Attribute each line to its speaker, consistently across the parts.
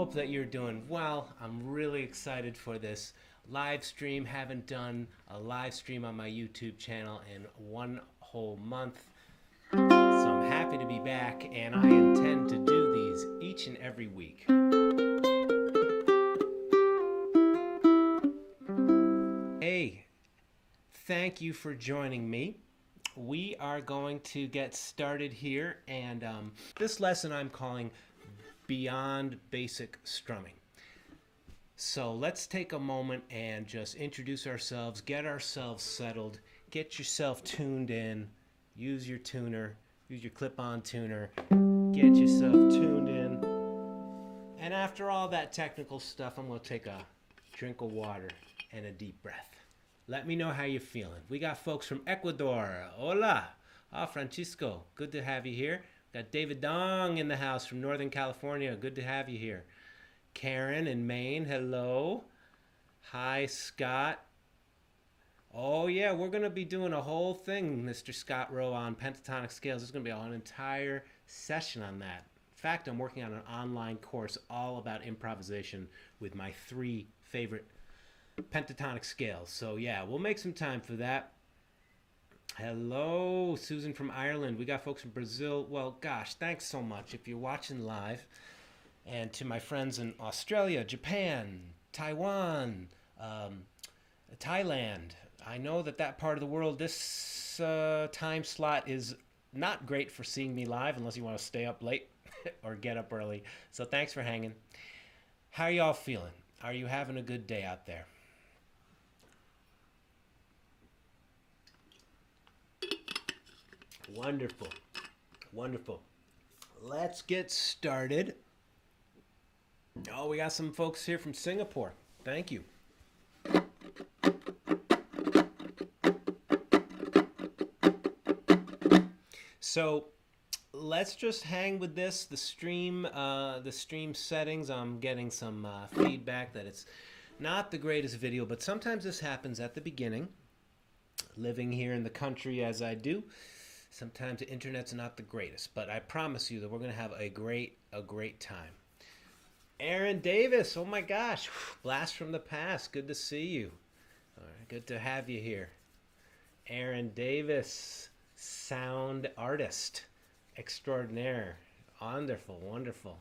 Speaker 1: hope that you're doing well. I'm really excited for this live stream. Haven't done a live stream on my YouTube channel in 1 whole month. So I'm happy to be back, and I intend to do these each and every week. Hey, thank you for joining me. We are going to get started here, and this lesson I'm calling Beyond Basic Strumming. So let's take a moment and just introduce ourselves, get ourselves settled, get yourself tuned in, use your tuner, use your clip-on tuner, get yourself tuned in. And after all that technical stuff, I'm going to take a drink of water and a deep breath. Let me know how you're feeling. We got folks from Ecuador. Hola. Francisco. Good to have you here. Got David Dong in the house from Northern California. Good to have you here. Karen in Maine. Hello. Hi, Scott. Oh, yeah, we're going to be doing a whole thing, Mr. Scott Rowe, on pentatonic scales. There's going to be an entire session on that. In fact, I'm working on an online course all about improvisation with my 3 favorite pentatonic scales. So yeah, we'll make some time for that. Hello, Susan from Ireland. We got folks from Brazil. Well, gosh, thanks so much if you're watching live. And to my friends in Australia, Japan, Taiwan, Thailand. I know that part of the world, this time slot is not great for seeing me live unless you want to stay up late or get up early. So thanks for hanging. How are y'all feeling? Are you having a good day out there? Wonderful. Wonderful. Let's get started. Oh, we got some folks here from Singapore. Thank you. So let's just hang with this. The stream settings, I'm getting some feedback that it's not the greatest video, but sometimes this happens at the beginning. Living here in the country as I do, sometimes the internet's not the greatest, but I promise you that we're going to have a great time. Aaron Davis, oh my gosh, blast from the past. Good to see you. All right, good to have you here. Aaron Davis, sound artist extraordinaire. Wonderful, wonderful.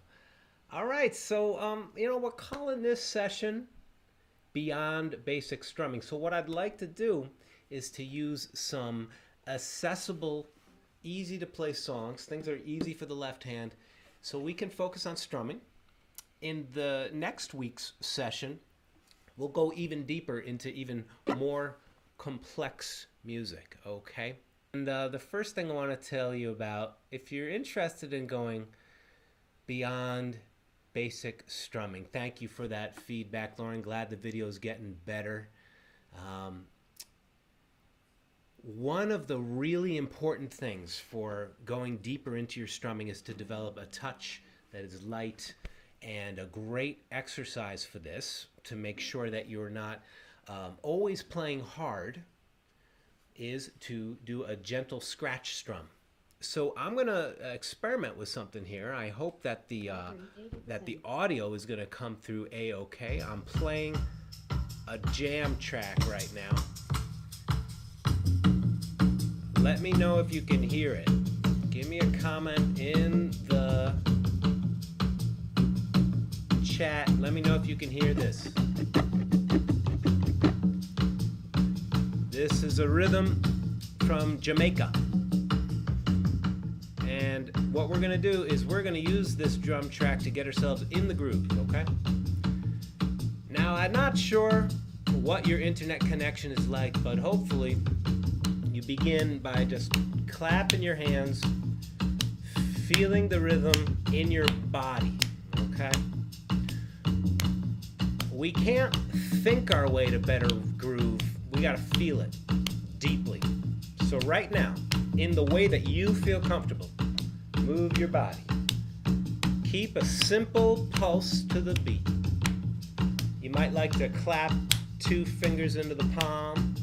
Speaker 1: All right, so we're calling this session Beyond Basic Strumming. So what I'd like to do is to use some accessible, easy to play songs, things that are easy for the left hand, so we can focus on strumming. In the next week's session, we'll go even deeper into even more complex music, okay? And the first thing I want to tell you about, if you're interested in going beyond basic strumming, thank you for that feedback, Lauren. Glad the video is getting better. One of the really important things for going deeper into your strumming is to develop a touch that is light, and a great exercise for this, to make sure that you're not always playing hard, is to do a gentle scratch strum. So I'm going to experiment with something here. I hope that the audio is going to come through a-okay. I'm playing a jam track right now. Let me know if you can hear it. Give me a comment in the chat. Let me know if you can hear this. This is a rhythm from Jamaica. And what we're going to do is we're going to use this drum track to get ourselves in the groove, okay? Now, I'm not sure what your internet connection is like, but hopefully you begin by just clapping your hands, feeling the rhythm in your body, okay? We can't think our way to better groove. We gotta feel it deeply. So right now, in the way that you feel comfortable, move your body. Keep a simple pulse to the beat. You might like to clap 2 fingers into the palm.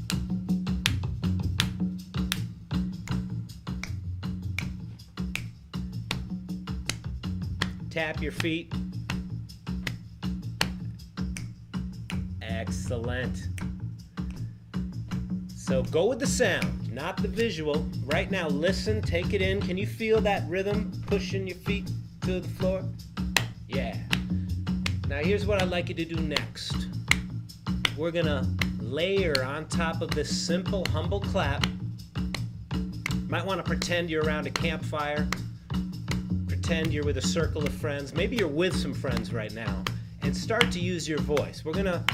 Speaker 1: Tap your feet. Excellent. So go with the sound, not the visual. Right now, listen, take it in. Can you feel that rhythm pushing your feet to the floor? Yeah. Now here's what I'd like you to do next. We're gonna layer on top of this simple, humble clap. Might want to pretend you're around a campfire. Pretend you're with a circle of friends. Maybe you're with some friends right now. And start to use your voice. We're gonna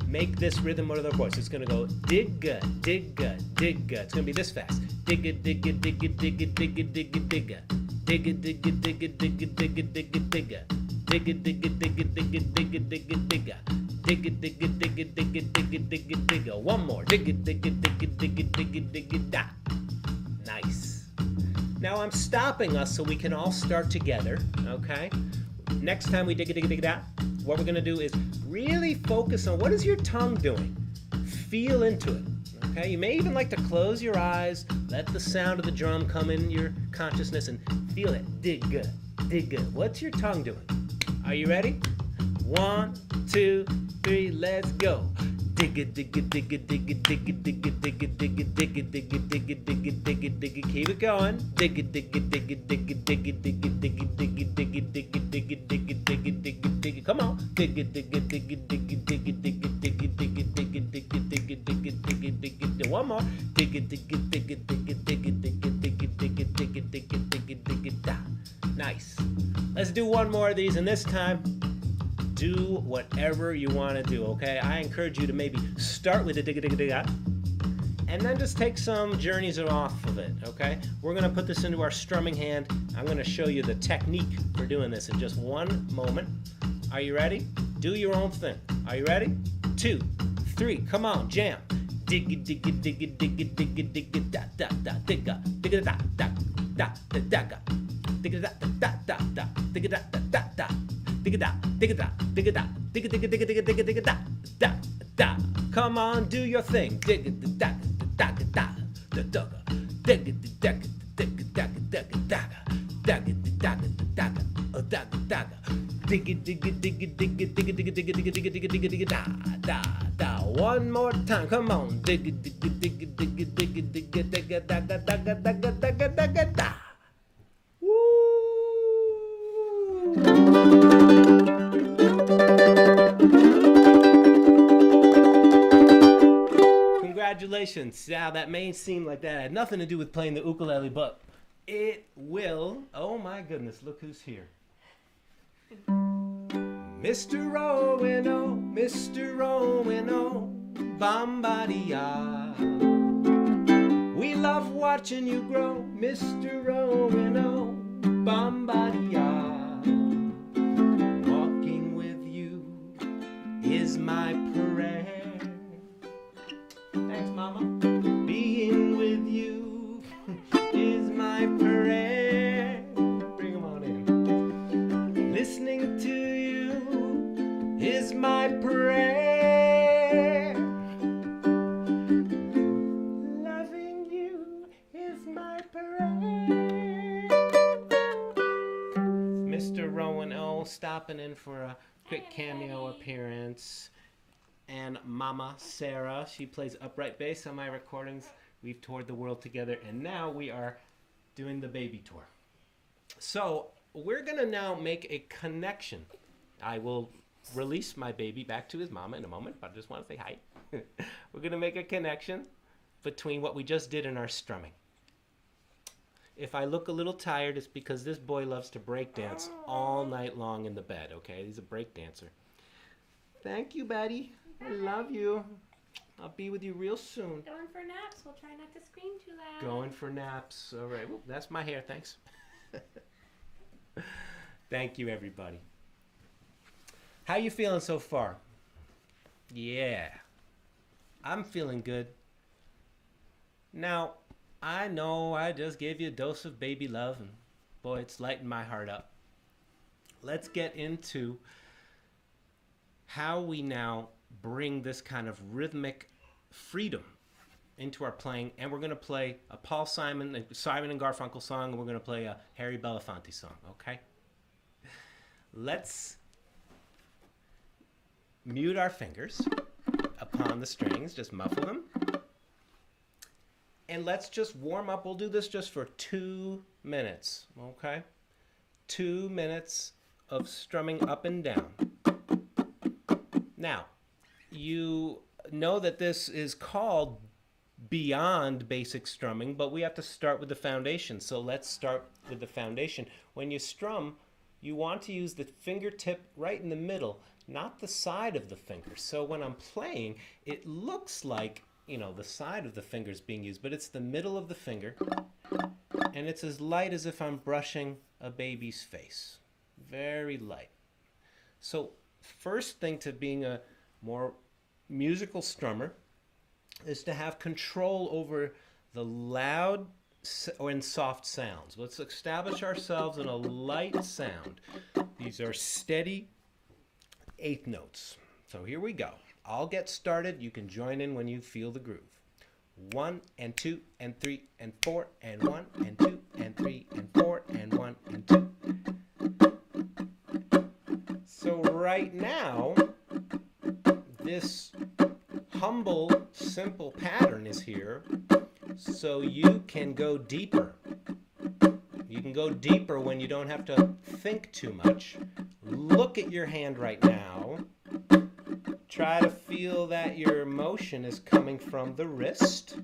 Speaker 1: make this rhythm with our voice. It's gonna go digga, digga, digga. It's gonna be this fast. Digga, digga, digga, digga, digga, digga, digga. Digga, digga, digga, digga, digga, digga, digga. Digga, digga, digga, digga, digga, digga, digga. Digga, digga, digga, digga, digga, digga, digga. One more. Digga, digga, digga, digga, digga, digga, da. Nice. Now I'm stopping us so we can all start together, okay? Next time we digga, digga, digga, da, what we're gonna do is really focus on what is your tongue doing. Feel into it, okay? You may even like to close your eyes, let the sound of the drum come in your consciousness and feel it. Digga, digga. What's your tongue doing? Are you ready? 1, 2, 3, let's go. Digga, digga, digga, digga, digga, digga, digga, digga, digga, digga, digga, digga, digga, digga. Keep it going. Digga, digga, digga, digga, digga, digga, digga, digga, digga, digga, digga, digga, digga, digga, digga. Come on. Digga, digga, digga, digga, digga, digga, digga, digga, digga, digga, digga, digga, digga, digga. One more. Digga, digga, digga, digga, digga, digga, digga, digga, digga, digga, digga, digga, da. Nice. Let's do one more of these, and this time do whatever you want to do, okay? I encourage you to maybe start with the digga digga digga and then just take some journeys off of it, okay? We're going to put this into our strumming hand. I'm going to show you the technique for doing this in just one moment. Are you ready? Do your own thing. Are you ready? 2, 3, come on, jam. Digga digga digga digga digga digga da da da digga digga da da da da da digga da da da da digga da da da da digga da digga da digga da digga digga digga digga digga digga da da da. Come on, do your thing. Digga da da da da da da digga da digga da digga da da digga da da da da digga digga digga digga digga digga digga digga digga digga digga digga da da da. One more time, come on. Digga digga digga digga digga digga digga da da da da da da da da da. Congratulations. Now that may seem like that had nothing to do with playing the ukulele, but it will. Oh my goodness, look who's here. Mr. Owen, oh, Mr. Owen, oh, Bombardia. We love watching you grow, Mr. Owen, oh, Bombardia. Walking with you is my prayer. Thanks, Mama. Being with you is my prayer. Bring them on in. Listening to you is my prayer. Loving you is my prayer. Mr. Rowan O stopping in for a quick cameo appearance. And Mama Sarah, she plays upright bass on my recordings. We've toured the world together, and now we are doing the baby tour. So we're gonna now make a connection. I will release my baby back to his mama in a moment, but I just want to say hi. We're gonna make a connection between what we just did in our strumming. If I look a little tired, it's because this boy loves to break dance all night long in the bed, okay? He's a break dancer. Thank you, buddy. I love you. I'll be with you real soon.
Speaker 2: Going for naps. We'll try not to scream too loud.
Speaker 1: Going for naps. All right. Well, that's my hair. Thanks. Thank you, everybody. How you feeling so far? Yeah. I'm feeling good. Now, I know I just gave you a dose of baby love, and boy, it's lighting my heart up. Let's get into how we now bring this kind of rhythmic freedom into our playing, and we're going to play a Paul Simon and Garfunkel song, and we're going to play a Harry Belafonte song, okay? Let's mute our fingers upon the strings, just muffle them. And let's just warm up. We'll do this just for 2 minutes, okay? 2 minutes of strumming up and down. Now, you know that this is called beyond basic strumming, but we have to start with the foundation. So let's start with the foundation. When you strum, you want to use the fingertip right in the middle, not the side of the finger. So when I'm playing, it looks like, you know, the side of the finger is being used, but it's the middle of the finger, and it's as light as if I'm brushing a baby's face. Very light. So first thing to being a more musical strummer is to have control over the loud and soft sounds. Let's establish ourselves in a light sound. These are steady eighth notes. So here we go. I'll get started. You can join in when you feel the groove. 1 and 2 and 3 and 4 and 1 and 2 and 3 and 4 and 1 and 2. So right now, this humble, simple pattern is here, so you can go deeper. You can go deeper when you don't have to think too much. Look at your hand right now. Try to feel that your motion is coming from the wrist,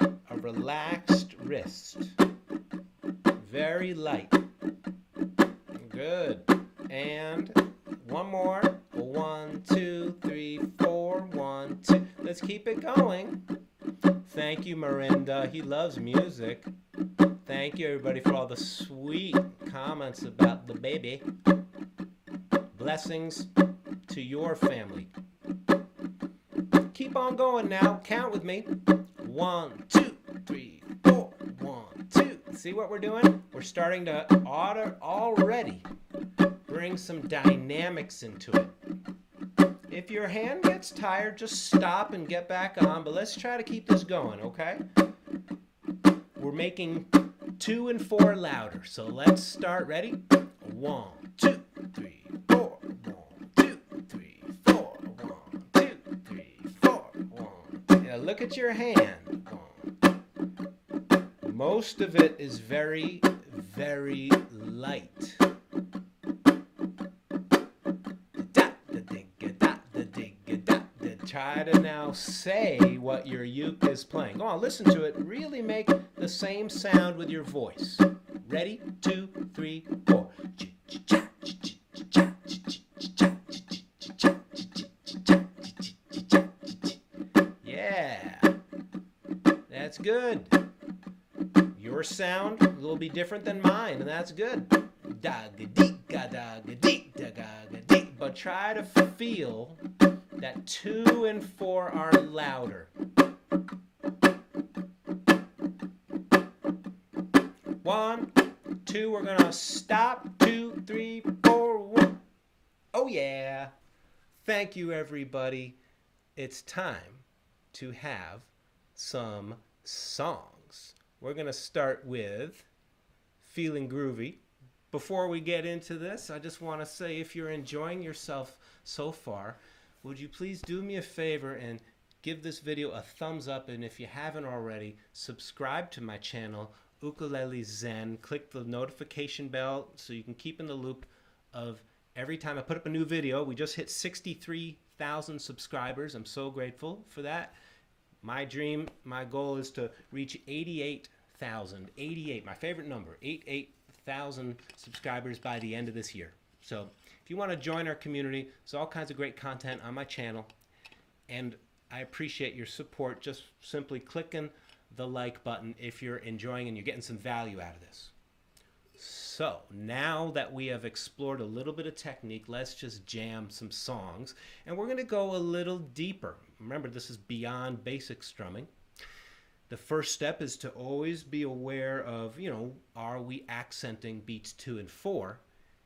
Speaker 1: a relaxed wrist. Very light. Good. And one more. 1, 2, 3, 4, 1, 2. Let's keep it going. Thank you, Miranda. He loves music. Thank you, everybody, for all the sweet comments about the baby. Blessings to your family. Keep on going now. Count with me. 1, 2, 3, 4. 1, 2. See what we're doing? We're starting to already bring some dynamics into it. If your hand gets tired, just stop and get back on, but let's try to keep this going, okay? We're making 2 and 4 louder, so let's start. Ready? 1, 2, 3, 4. 1, 2, 3, 4. 1, 2, 3, 4. 1. Now look at your hand. Most of it is very, very light. Try to now say what your uke is playing. Go on, listen to it. Really make the same sound with your voice. Ready? 2, 3, 4. Yeah. That's good. Your sound will be different than mine, and that's good. But try to feel that 2 and 4 are louder. 1, 2, we're gonna stop. 2, 3, 4, 1. Oh yeah. Thank you, everybody. It's time to have some songs. We're gonna start with Feeling Groovy. Before we get into this, I just want to say, if you're enjoying yourself so far, would you please do me a favor and give this video a thumbs up, and if you haven't already, subscribe to my channel, Ukulele Zen. Click the notification bell so you can keep in the loop of every time I put up a new video. We just hit 63,000 subscribers. I'm so grateful for that. My dream, my goal is to reach 88,000. 88, my favorite number, 88,000 subscribers by the end of this year. So if you want to join our community, there's all kinds of great content on my channel, and I appreciate your support. Just simply clicking the like button if you're enjoying and you're getting some value out of this. So now that we have explored a little bit of technique, let's just jam some songs, and we're going to go a little deeper. Remember, this is beyond basic strumming. The first step is to always be aware of, are we accenting beats 2 and 4?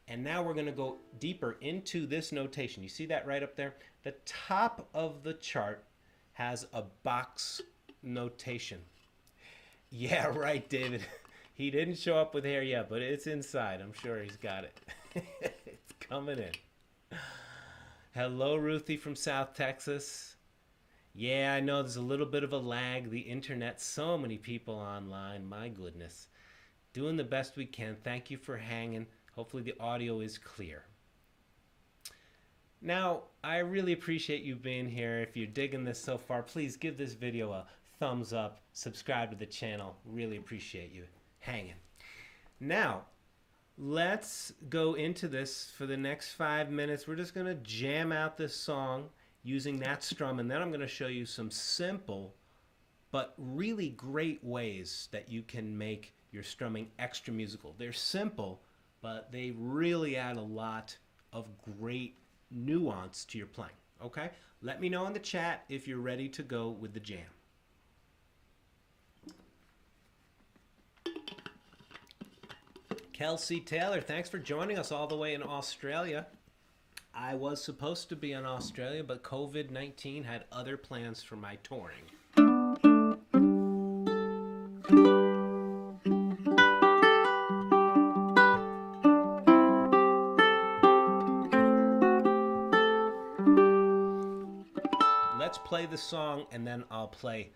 Speaker 1: And now we're going to go deeper into this notation. You see that right up there? The top of the chart has a box notation. Yeah, right, David. He didn't show up with hair yet, but it's inside. I'm sure he's got it. It's coming in. Hello, Ruthie from South Texas. Yeah, I know there's a little bit of a lag. The internet, so many people online. My goodness. Doing the best we can. Thank you for hanging. Hopefully the audio is clear. Now, I really appreciate you being here. If you're digging this so far, please give this video a thumbs up. Subscribe to the channel. Really appreciate you hanging. Now, let's go into this for the next 5 minutes. We're just going to jam out this song using that strum, and then I'm going to show you some simple but really great ways that you can make your strumming extra musical. They're simple, but they really add a lot of great nuance to your playing. Okay? Let me know in the chat if you're ready to go with the jam. Kelsey Taylor, thanks for joining us all the way in Australia. I was supposed to be in Australia, but COVID-19 had other plans for my touring. Let's play the song, and then I'll play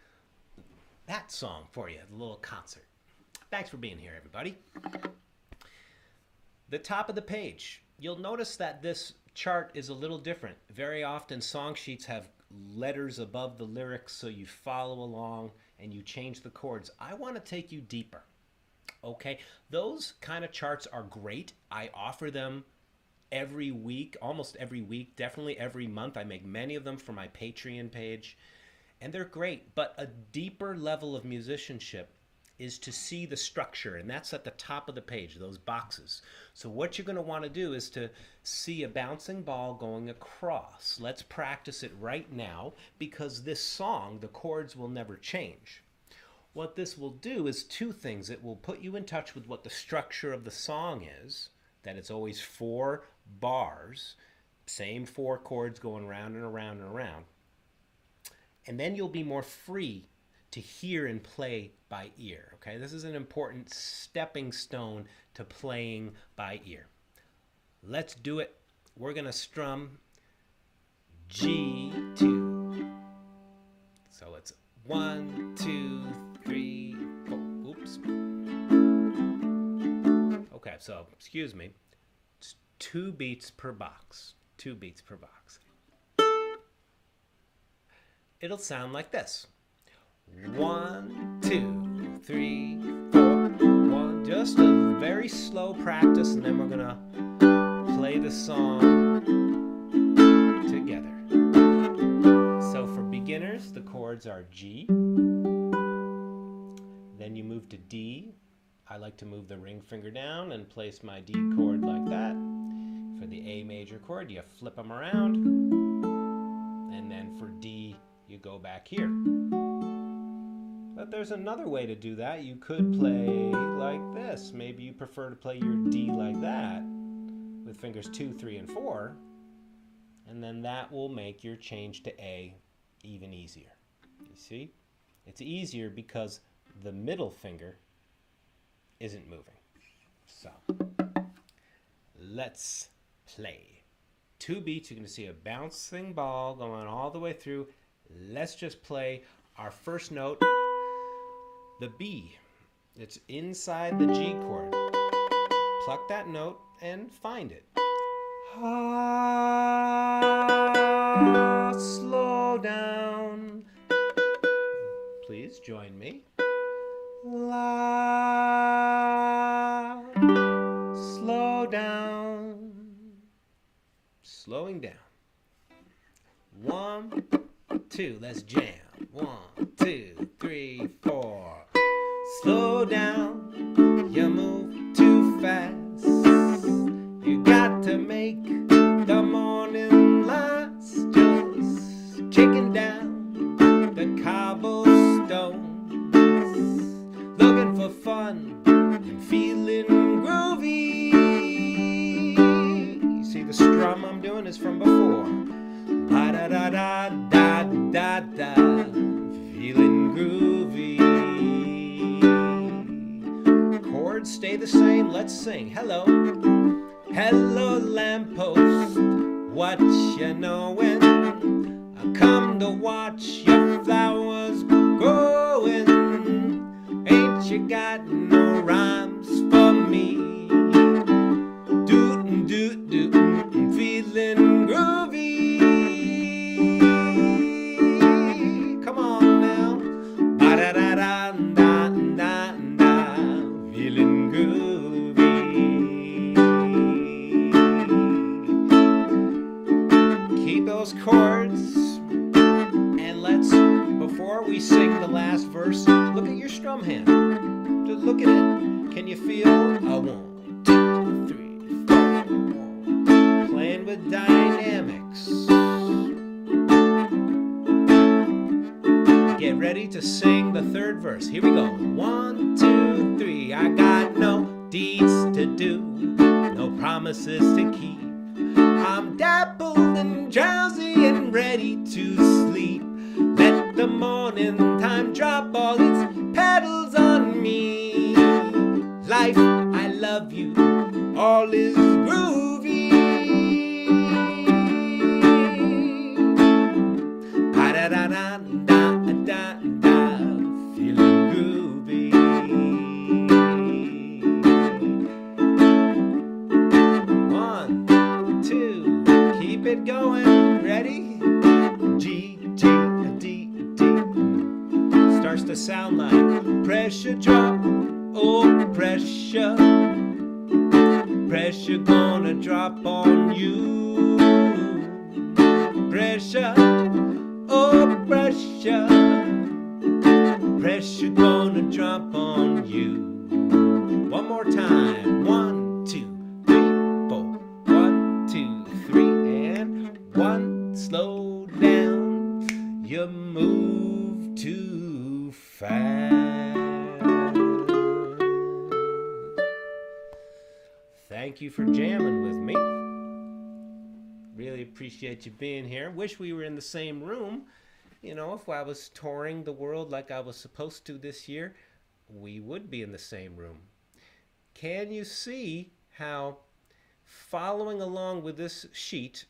Speaker 1: that song for you, a little concert. Thanks for being here, everybody. The top of the page. You'll notice that this chart is a little different. Very often song sheets have letters above the lyrics, so you follow along and you change the chords. I want to take you deeper. Okay, those kind of charts are great. I offer them every week, almost every week, definitely every month. I make many of them for my Patreon page, and they're great. But a deeper level of musicianship is to see the structure, and that's at the top of the page, those boxes. So what you're going to want to do is to see a bouncing ball going across. Let's practice it right now, because this song, the chords will never change. What this will do is two things. It will put you in touch with what the structure of the song is, that it's always 4 bars, same 4 chords going round and around and around. And then you'll be more free to hear and play by ear. Okay, this is an important stepping stone to playing by ear. Let's do it. We're gonna strum G2. So it's 1, 2, 3, 4. Oops. Okay, so excuse me. It's 2 beats per box. 2 beats per box. It'll sound like this. 1, 2, 3, 4. 1. Just a very slow practice, and then we're gonna play the song together. So for beginners, the chords are G. Then you move to D. I like to move the ring finger down and place my D chord like that. For the A major chord, you flip them around. And then for D, you go back here. But there's another way to do that. You could play like this. Maybe you prefer to play your D like that with fingers 2, 3, and 4. And then that will make your change to A even easier. You see? It's easier because the middle finger isn't moving. So, let's play. 2 beats, you're going to see a bouncing ball going all the way through. Let's just play our first note, the B. It's inside the G chord. Pluck that note and find it. Slow down. Please join me. La. Slow down. Slowing down. 1, 2. Let's jam. 1, 2, 3, 4. Slow down. You move too fast. You got to make the morning last. Just kicking down the cobblestones, looking for fun and feeling groovy. You see the strum I'm doing is from before. Da da da da da da da, feeling groovy. Chords stay the same. Let's sing. Hello, hello lamppost, what you knowin'? I come to watch your flowers growing. Ain't you got no rhymes for me? Dootin' doot dootin', feeling groovy. Come on now. Ba-da-da-da-da-da-da, feeling groovy. Keep those chords. And let's, before we sing the last verse, look at your strum hand. Just look at it. Can you feel a 1, 2, 3, 4? Playing with dynamics. Get ready to sing the third verse. Here we go. 1, 2, 3. I got no deeds to do, no promises to keep. I'm dappled and drowsy and ready to sleep. Let the morning time drop all its petals on me. Life, I love you, all is groovy. Pa-da-da-da-da-da-da, feeling groovy. 1, 2, keep it going. Ready? G, G, D, D. Starts to sound like pressure drop, oh pressure. Pressure gonna drop on you. Pressure, oh pressure. Pressure gonna drop on you. One more time. 1, 2, 3, 4. 1, 2, 3, and 1. Slow down. You move too fast. Thank you for jamming with me. Really appreciate you being here. Wish we were in the same room. You know, if I was touring the world like I was supposed to this year, we would be in the same room. Can you see how following along with this sheet,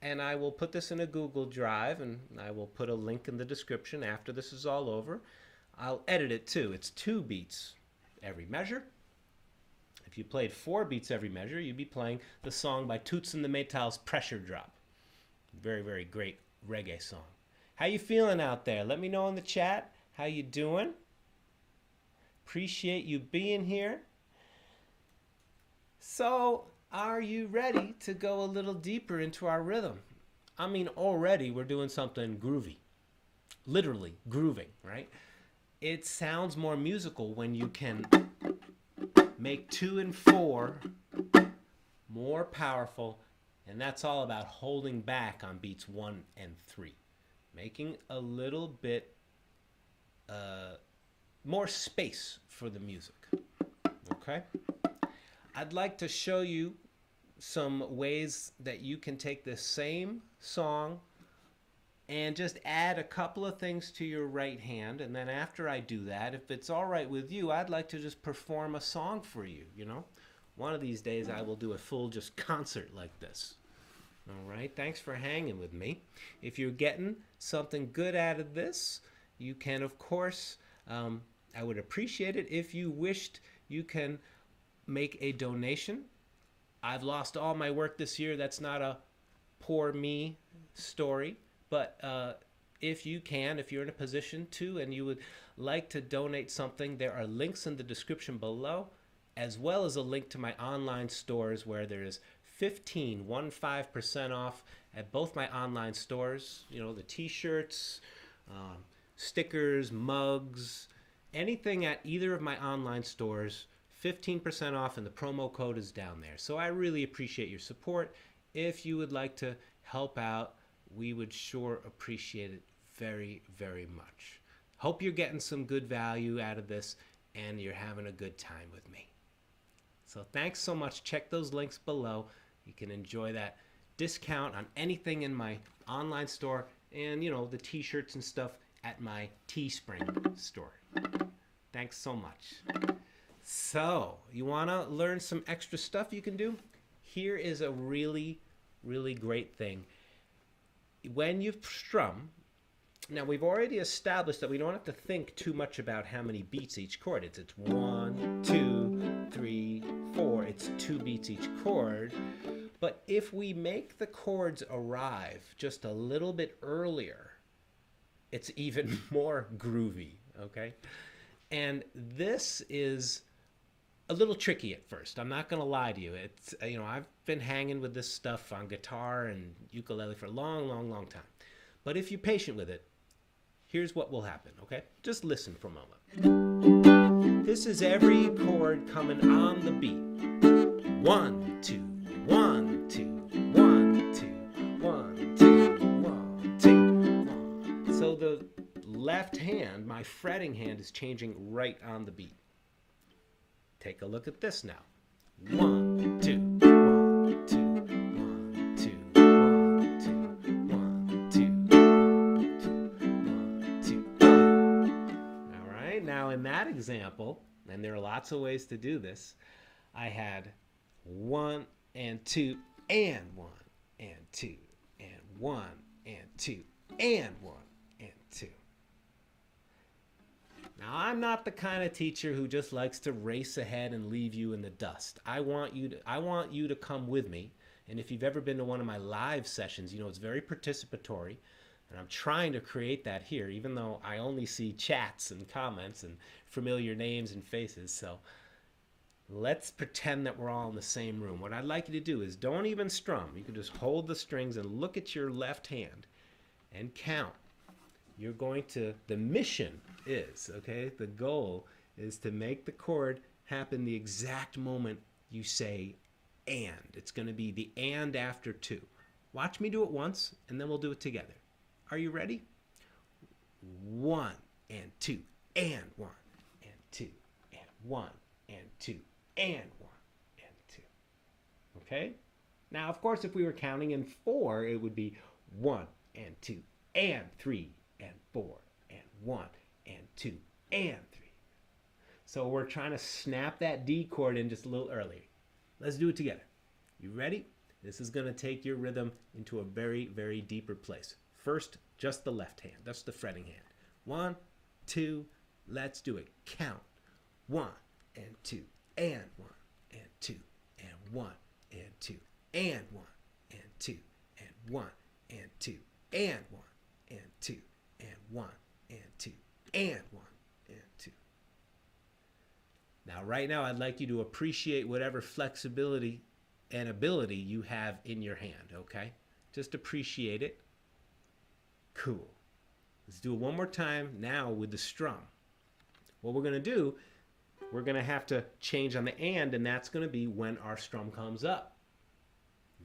Speaker 1: and I will put this in a Google Drive, and I will put a link in the description after this is all over. I'll edit it too. It's 2 beats every measure. If you played 4 beats every measure, you'd be playing the song by Toots and the Maytals, Pressure Drop. Very, very great reggae song. How you feeling out there? Let me know in the chat. How you doing? Appreciate you being here. So, are you ready to go a little deeper into our rhythm? I mean, already we're doing something groovy. Literally grooving, right? It sounds more musical when you can make 2 and 4 more powerful, and that's all about holding back on beats 1 and 3. Making a little bit more space for the music. Okay? I'd like to show you some ways that you can take this same song and just add a couple of things to your right hand, and then after I do that, if it's all right with you, I'd like to just perform a song for you, you know? One of these days I will do a full just concert like this. All right, thanks for hanging with me. If you're getting something good out of this, you can, of course, I would appreciate it if you wished. You can make a donation. I've lost all my work this year. That's not a poor me story. But if you can, if you're in a position to, and you would like to donate something, there are links in the description below, as well as a link to my online stores where there is 15% off at both my online stores. You know, the t-shirts, stickers, mugs, anything at either of my online stores, 15% off, and the promo code is down there. So I really appreciate your support. If you would like to help out, we would sure appreciate it very, very much. Hope you're getting some good value out of this and you're having a good time with me. So thanks so much. Check those links below. You can enjoy that discount on anything in my online store and, you know, the t-shirts and stuff at my Teespring store. Thanks so much. So, you want to learn some extra stuff you can do? Here is a really really great thing. When you strum, now we've already established that we don't have to think too much about how many beats each chord is. It's 1, 2, 3, 4. It's 2 beats each chord. But if we make the chords arrive just a little bit earlier, it's even more groovy, okay? And this is a little tricky at first. I'm not going to lie to you. It's, I've been hanging with this stuff on guitar and ukulele for a long, long, long time. But if you're patient with it, here's what will happen, okay? Just listen for a moment. This is every chord coming on the beat. 1, 2, 1, 2, 1, 2, 1, 2, 1, 2, 1. So the left hand, my fretting hand, is changing right on the beat. Take a look at this now. 1, 2, 1, 2, 1, 2, 1, 2, 1, 2, 1, 2, 1. All right, now in that example, and there are lots of ways to do this, I had 1 and 2 and 1 and 2 and 1 and 2 and 1 and 2. Now, I'm not the kind of teacher who just likes to race ahead and leave you in the dust. I want you to come with me. And if you've ever been to one of my live sessions, it's very participatory. And I'm trying to create that here, even though I only see chats and comments and familiar names and faces. So let's pretend that we're all in the same room. What I'd like you to do is don't even strum. You can just hold the strings and look at your left hand and count. You're going to, the mission is, okay, the goal is to make the chord happen the exact moment you say and. It's going to be the and after 2. Watch me do it once, and then we'll do it together. Are you ready? 1 and 2 and 1 and 2 and 1 and 2 and 1 and 2. Okay? Now, of course, if we were counting in 4, it would be 1 and 2 and 3 and 4 and 1 and 2 and 3. So we're trying to snap that D chord in just a little earlier. Let's do it together. You ready? This is going to take your rhythm into a very, very deeper place. First, just the left hand. That's the fretting hand. 1, 2, let's do it. Count. 1 and 2 and 1 and 2 and 1 and 2 and 1 and 2 and 1 and 2 and 1 and 2 and 1 and 2 and 1 and 2. Now, right now, I'd like you to appreciate whatever flexibility and ability you have in your hand, okay? Just appreciate it. Cool. Let's do it one more time now with the strum. What we're going to do, we're going to have to change on the and that's going to be when our strum comes up.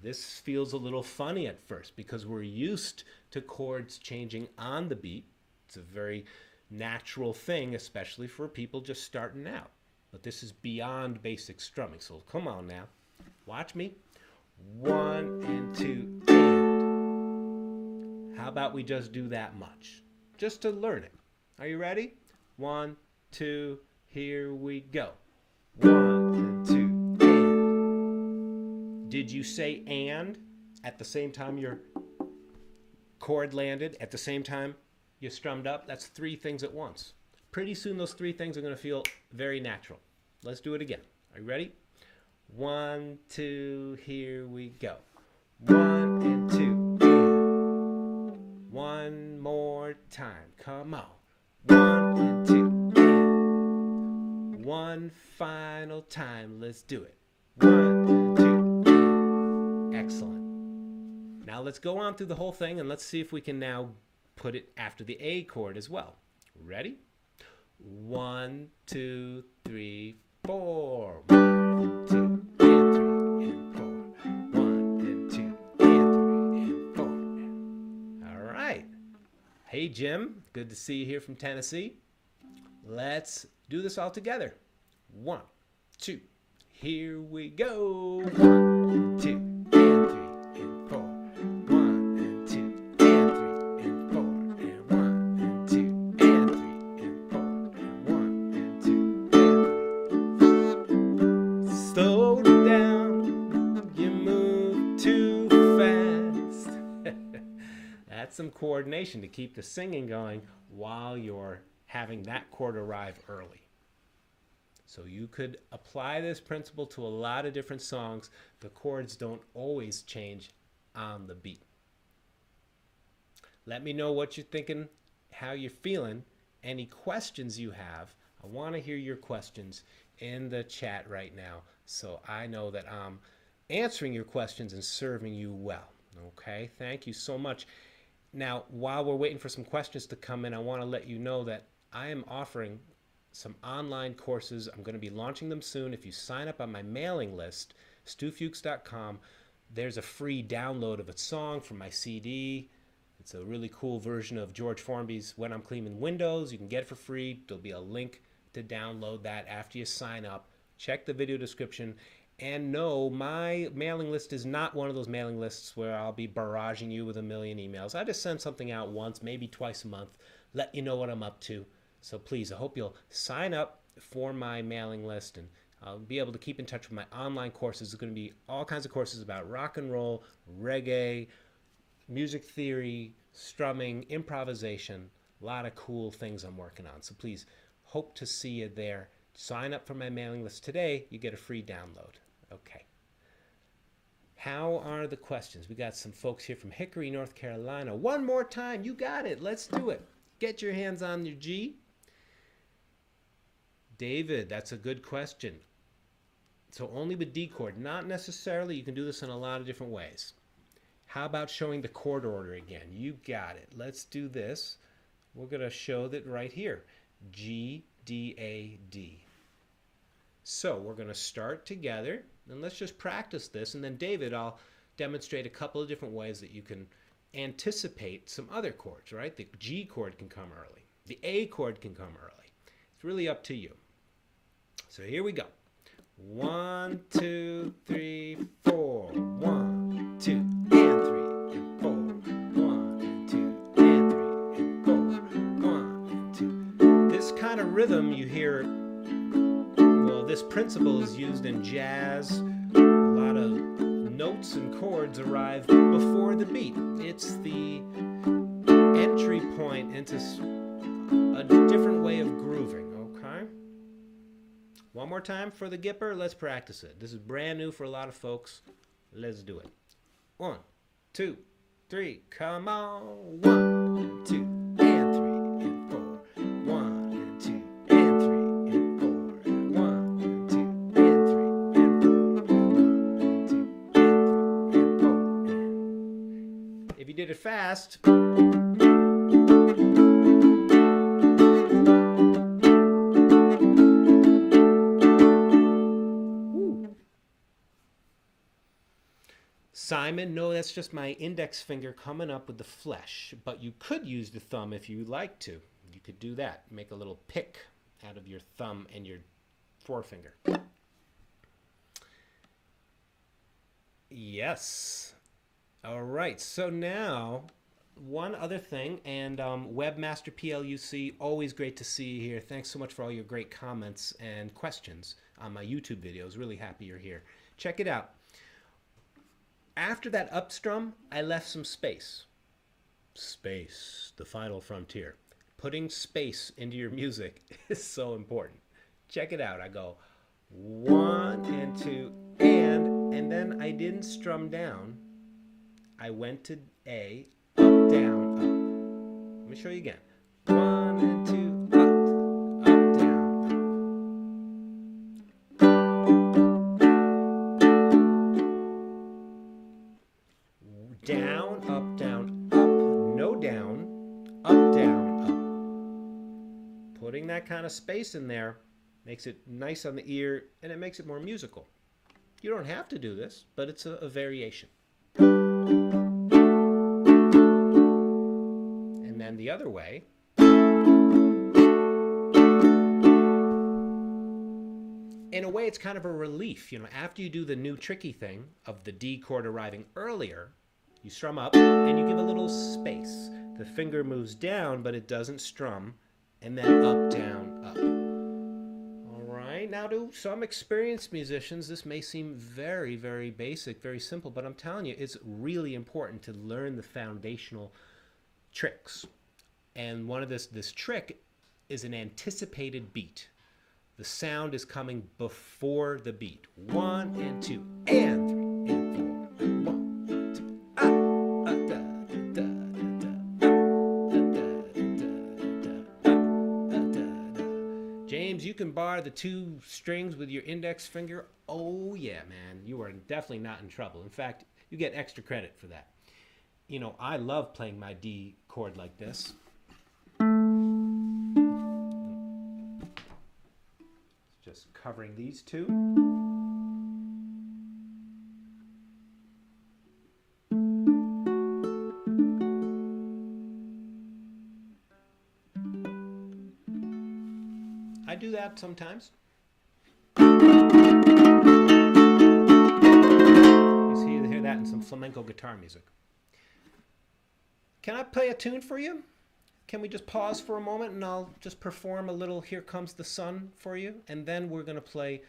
Speaker 1: This feels a little funny at first because we're used to chords changing on the beat. It's a very natural thing, especially for people just starting out. But this is beyond basic strumming. So come on now. Watch me. 1 and 2 and. How about we just do that much? Just to learn it. Are you ready? 1, 2, here we go. 1 and 2 and. Did you say and at the same time your chord landed, at the same time you strummed up? That's 3 things at once. Pretty soon those 3 things are going to feel very natural. Let's do it again. Are you ready? 1, 2, here we go. 1 and 2 and. One more time. Come on. 1 and 2 and. One final time. Let's do it. 1 and 2 and. Excellent. Now let's go on through the whole thing and let's see if we can now put it after the A chord as well. Ready? 1, 2, 3, 4. 1 and 2 and 3 and 4. 1 and 2 and 3 and 4. All right. Hey Jim, good to see you here from Tennessee. Let's do this all together. 1, 2, here we go. 1 and 2 and 3 and 4. 1 and 2 and 3 and 4 and 1 and 2 and 3 and 4 and 1 and 2 and 3. Slow down, you move too fast. That's some coordination to keep the singing going while you're having that chord arrive early. So you could apply this principle to a lot of different songs. The chords don't always change on the beat. Let me know what you're thinking, how you're feeling, any questions you have. I want to hear your questions in the chat right now so I know that I'm answering your questions and serving you well. Okay, thank you so much. Now, while we're waiting for some questions to come in, I want to let you know that I am offering some online courses. I'm going to be launching them soon. If you sign up on my mailing list, stufuchs.com, there's a free download of a song from my CD. It's a really cool version of George Formby's When I'm Cleaning Windows. You can get it for free. There'll be a link to download that after you sign up. Check the video description. And no, my mailing list is not one of those mailing lists where I'll be barraging you with a million emails. I just send something out once, maybe twice a month, let you know what I'm up to. So please, I hope you'll sign up for my mailing list, and I'll be able to keep in touch with my online courses. There's going to be all kinds of courses about rock and roll, reggae, music theory, strumming, improvisation, a lot of cool things I'm working on. So please, hope to see you there. Sign up for my mailing list today. You get a free download. Okay. How are the questions? We got some folks here from Hickory, North Carolina. One more time. You got it. Let's do it. Get your hands on your G. David, that's a good question. So only with D chord. Not necessarily. You can do this in a lot of different ways. How about showing the chord order again? You got it. Let's do this. We're going to show that right here. G, D, A, D. So we're going to start together, and let's just practice this. And then David, I'll demonstrate a couple of different ways that you can anticipate some other chords, right? The G chord can come early. The A chord can come early. It's really up to you. So here we go. 1, 2, 3, 4. 1, 2, and 3, and 4. 1, and 2, and 3, and 4. 1, and 2. This kind of rhythm you hear, well, this principle is used in jazz. A lot of notes and chords arrive before the beat. It's the entry point into a different way of grooving, okay? One more time for the Gipper. Let's practice it. This is brand new for a lot of folks. Let's do it. 1, 2, 3. Come on. 1, 2, and 3, and 4. 1, and 2, and 3, and 4. 1, and 2, and 3, and 4. 1, 2, and 3, and 4. If you did it fast, Simon, no, that's just my index finger coming up with the flesh, but you could use the thumb if you like to. You could do that. Make a little pick out of your thumb and your forefinger. Yes. All right, so now one other thing, and Webmaster PLUC, always great to see you here. Thanks so much for all your great comments and questions on my YouTube videos. Really happy you're here. Check it out. After that up strum, I left some space. Space, the final frontier. Putting space into your music is so important. Check it out. I go 1 and 2 and then I didn't strum down. I went to A, up, down, up. Let me show you again. 1 and 2, up, down, down, up, no down, up, down, up. Putting that kind of space in there makes it nice on the ear, and it makes it more musical. You don't have to do this, but it's a variation. And then the other way. In a way, it's kind of a relief. You know, after you do the new tricky thing of the D chord arriving earlier, you strum up and you give a little space. The finger moves down, but it doesn't strum, and then up, down, up. All right, now to some experienced musicians, this may seem very, very basic, very simple, but I'm telling you, it's really important to learn the foundational tricks. And one of this trick is an anticipated beat. The sound is coming before the beat. 1 and 2 and 3 and 4. 1, 2, ah, da, da, da, da, da. James, you can bar the 2 strings with your index finger. Oh yeah, man, you are definitely not in trouble. In fact, you get extra credit for that. You know, I love playing my D chord like this. Just covering these 2. I do that sometimes. You hear that in some flamenco guitar music. Can I play a tune for you? Can we just pause for a moment and I'll just perform a little Here Comes the Sun for you? And then we're going to play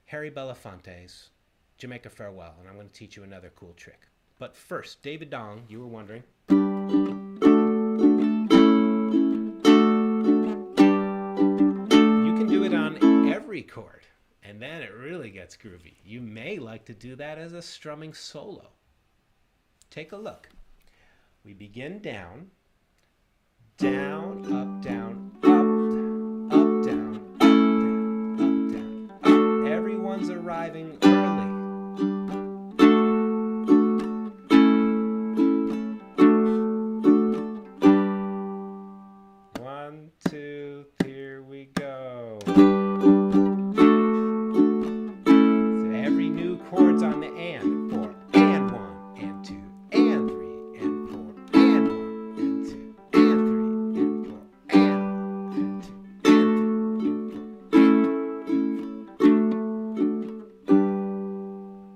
Speaker 1: Harry Belafonte's Jamaica Farewell, and I'm going to teach you another cool trick. But first, David Dong, you were wondering. You can do it on every chord, and then it really gets groovy. You may like to do that as a strumming solo. Take a look. We begin down. Down, up, down, up, up, down, up, down, up, down, up. Everyone's arriving early. 1, 2, here we go. So every new chord's on the and. 4, and 1, and 2, and 3, and 4, and 1, and 2, and 3.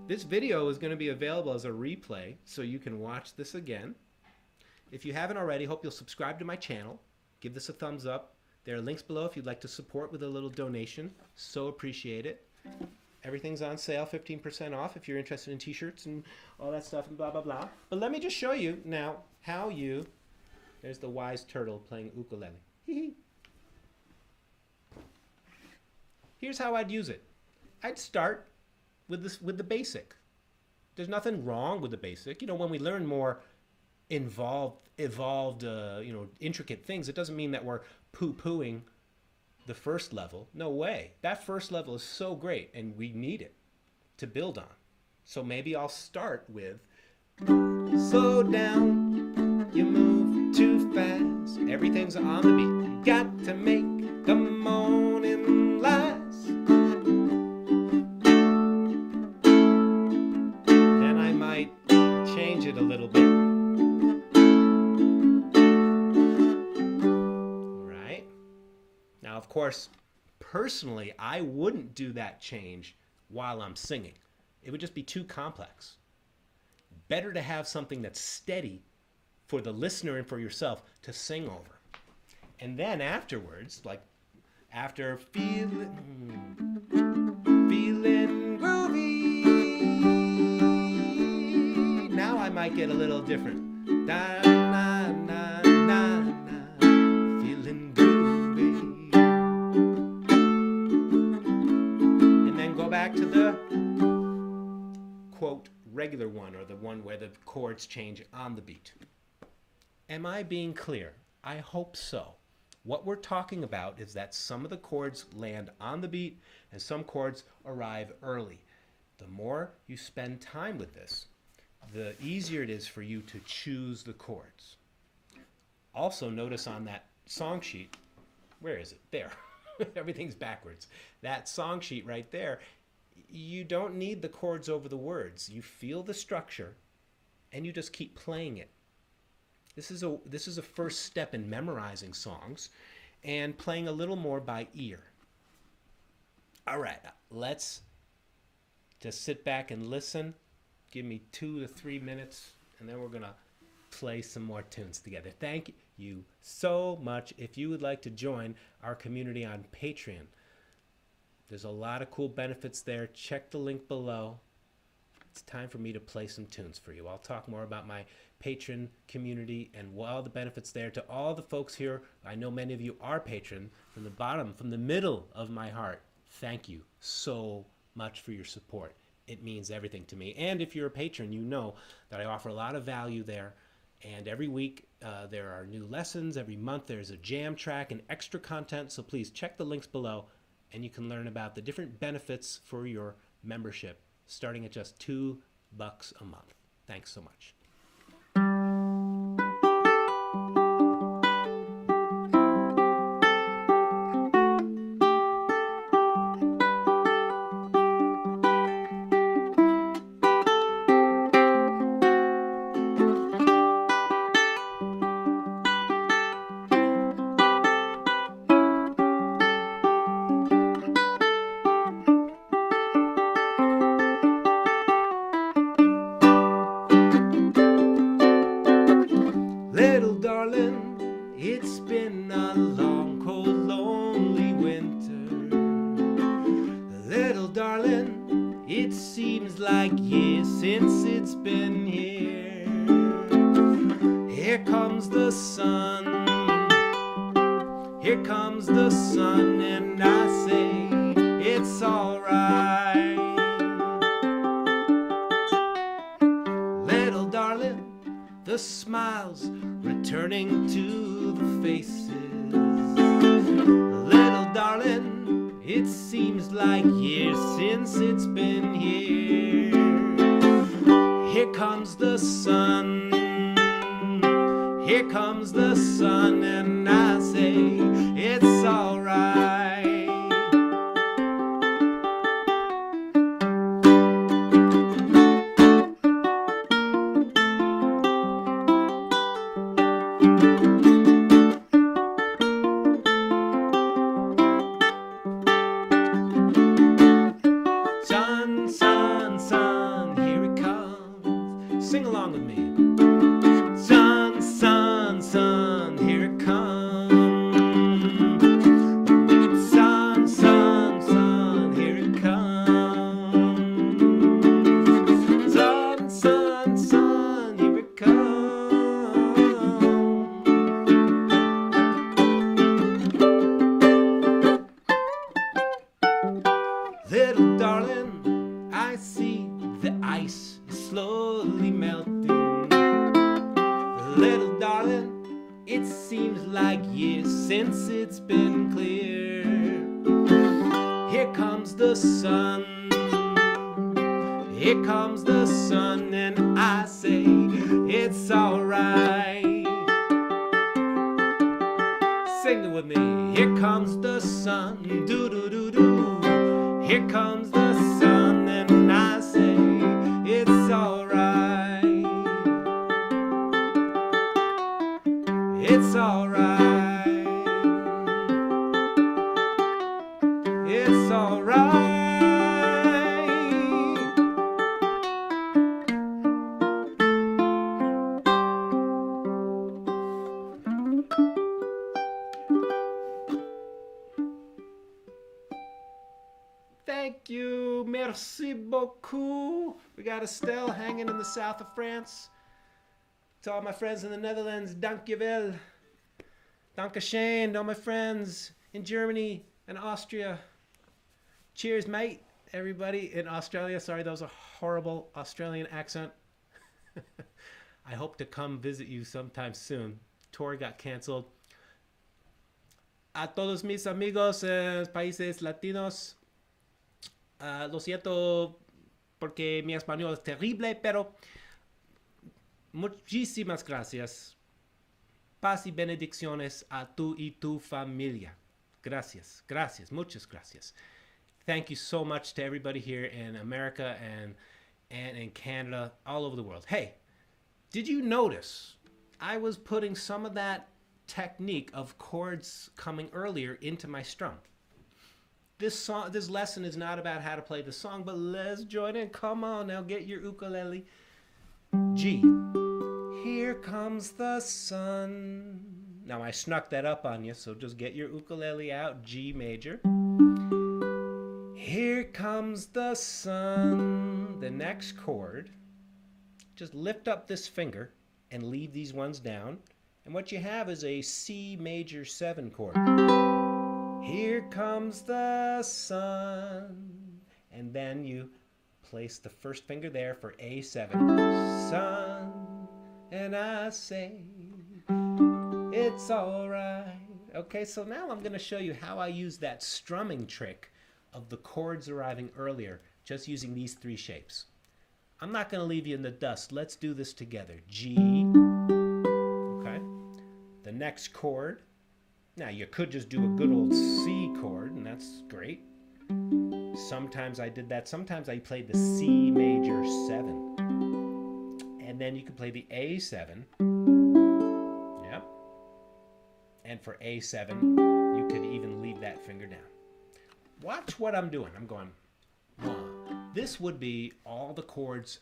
Speaker 1: This video is going to be available as a replay, so you can watch this again. If you haven't already, hope you'll subscribe to my channel. Give this a thumbs up. There are links below if you'd like to support with a little donation. So appreciate it. Everything's on sale, 15% off if you're interested in t-shirts and all that stuff and blah, blah, blah. But let me just show you now how you... There's the wise turtle playing ukulele. Here's how I'd use it. I'd start with the basic. There's nothing wrong with the basic. You know, when we learn more evolved, intricate things, it doesn't mean that we're poo-pooing the first level. No way. That first level is so great, and we need it to build on. So maybe I'll start with slow down, you move too fast, everything's on the beat. You got to make the morning last. Then I might change it a little bit. Right? Now, of course, personally, I wouldn't do that change while I'm singing. It would just be too complex. Better to have something that's steady for the listener and for yourself to sing over. And then afterwards, like after feeling groovy, now I might get a little different. Da, na, na, na, na, feeling groovy. And then go back to the quote regular one, or the one where the chords change on the beat. Am I being clear? I hope so. What we're talking about is that some of the chords land on the beat and some chords arrive early. The more you spend time with this, the easier it is for you to choose the chords. Also, notice on that song sheet, where is it? There. Everything's backwards. That song sheet right there, you don't need the chords over the words. You feel the structure and you just keep playing it. This is a first step in memorizing songs and playing a little more by ear. All right, let's just sit back and listen. Give me 2 to 3 minutes, and then we're going to play some more tunes together. Thank you so much. If you would like to join our community on Patreon, there's a lot of cool benefits there. Check the link below. it's time for me to play some tunes for you. I'll talk more about my patron community and all the benefits there. To all the folks here, I know many of you are patron. From the bottom, from the middle of my heart, thank you so much for your support. It means everything to me. And if you're a patron, you know that I offer a lot of value there. And every week there are new lessons. Every month there's a jam track and extra content. So please check the links below and you can learn about the different benefits for your membership starting at just $2 a month. Thanks so much. Little darling, it's been a long, cold, lonely winter. Little darling, it seems like years since it's been here. Here comes the sun, here comes the sun, and I say it's alright. Little darling, the smiles returning to the faces. Little darling, it seems like years since it's been here. Here comes the sun, here comes the sun, and I say it's alright. Sun, sun, sun, here it comes. Sing along with me. Sun, sun, sun, here it comes. Sun, sun, sun, here it comes. Sun, sun, sun, here it comes. Little darling, I see the ice is slowly melting. Little darling, it seems like years since it's been clear. Here comes the sun, here comes the sun, and I say it's alright. Sing it with me. Here comes the sun, do do do do. Here comes the sun, and I say it's alright. It's alright. It's alright. Thank you. Merci beaucoup. We got Estelle hanging in the south of France. To all my friends in the Netherlands, dankjewel. Dankeschön. All my friends in Germany and Austria. Cheers, mate. Everybody in Australia. Sorry, that was a horrible Australian accent. I hope to come visit you sometime soon. Tour got canceled. A todos mis amigos en países latinos. Lo siento porque mi español es terrible, pero muchísimas gracias. Paz y benedicciones a tú y tu familia. Gracias, gracias, muchas gracias. Thank you so much to everybody here in America and in Canada, all over the world. Hey, did you notice I was putting some of that technique of chords coming earlier into my strum? This lesson is not about how to play the song, but let's join in. Come on now, get your ukulele. G. Here comes the sun. Now I snuck that up on you, so just get your ukulele out. G major. Here comes the sun. The next chord, just lift up this finger and leave these ones down. And what you have is a C major 7 chord. Here comes the sun. And then you place the first finger there for A7. Sun, and I say, it's all right. Okay, so now I'm going to show you how I use that strumming trick of the chords arriving earlier, just using these 3 shapes. I'm not going to leave you in the dust. Let's do this together. G, okay. The next chord. Now, you could just do a good old C chord, and that's great. Sometimes I did that. Sometimes I played the C major 7. And then you could play the A7. Yep. And for A7, you could even leave that finger down. Watch what I'm doing. I'm going 1. This would be all the chords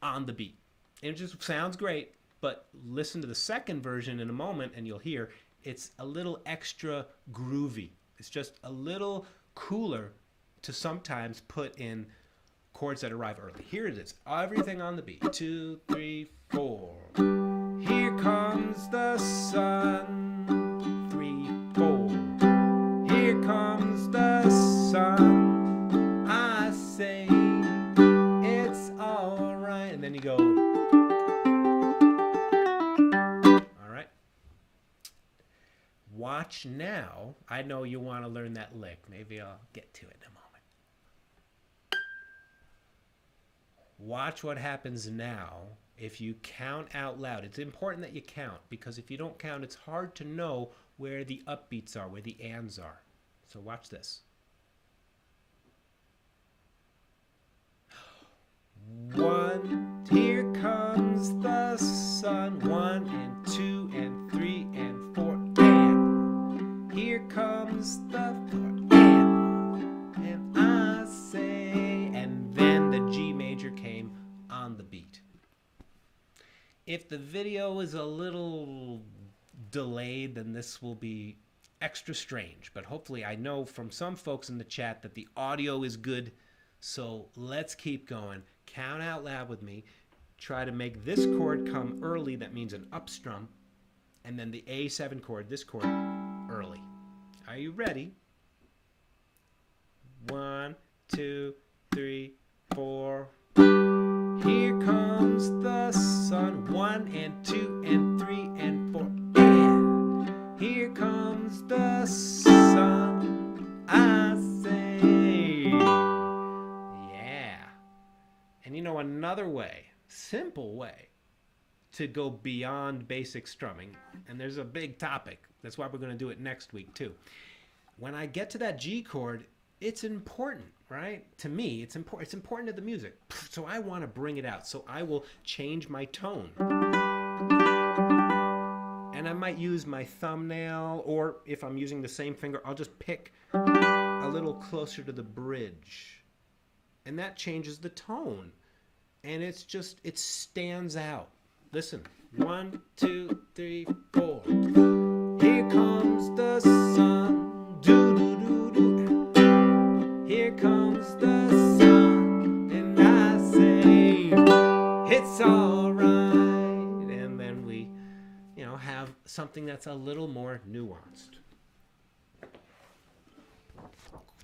Speaker 1: on the beat. It just sounds great, but listen to the second version in a moment and you'll hear it's a little extra groovy. It's just a little cooler to sometimes put in chords that arrive early. Here it is. Everything on the beat. 2, 3, 4. Here comes the sun. 3, 4. Here comes the sun. I say it's all right. And then you go. All right. Watch now. I know you want to learn that lick. Maybe I'll get to it in a moment. Watch what happens now if you count out loud. It's important that you count, because if you don't count, it's hard to know where the upbeats are, where the ands are. So watch this. 1, here comes the sun. 1 and 2 and 3 and 4 and here comes the 4 and I say, and then the G major came on the beat. If the video is a little delayed, then this will be extra strange, but hopefully I know from some folks in the chat that the audio is good. So let's keep going. Count out loud with me. Try to make this chord come early. That means an up strum. And then the A7 chord, this chord, early. Are you ready? 1, 2, 3, 4. Here comes the sun. 1 and 2 and 3 and 4. And here comes the sun. I say, yeah. And you know, another way, simple way to go beyond basic strumming, and there's a big topic. That's why we're going to do it next week too. When I get to that G chord, it's important, right? To me, it's important. It's important to the music. So I want to bring it out. So I will change my tone. And I might use my thumbnail, or if I'm using the same finger, I'll just pick a little closer to the bridge. And that changes the tone. And it's just, it stands out. Listen, 1, 2, 3, 4. Here comes the sun. Do, do, do, do. Here comes the sun. And I say, it's all right. And then we, you know, have something that's a little more nuanced.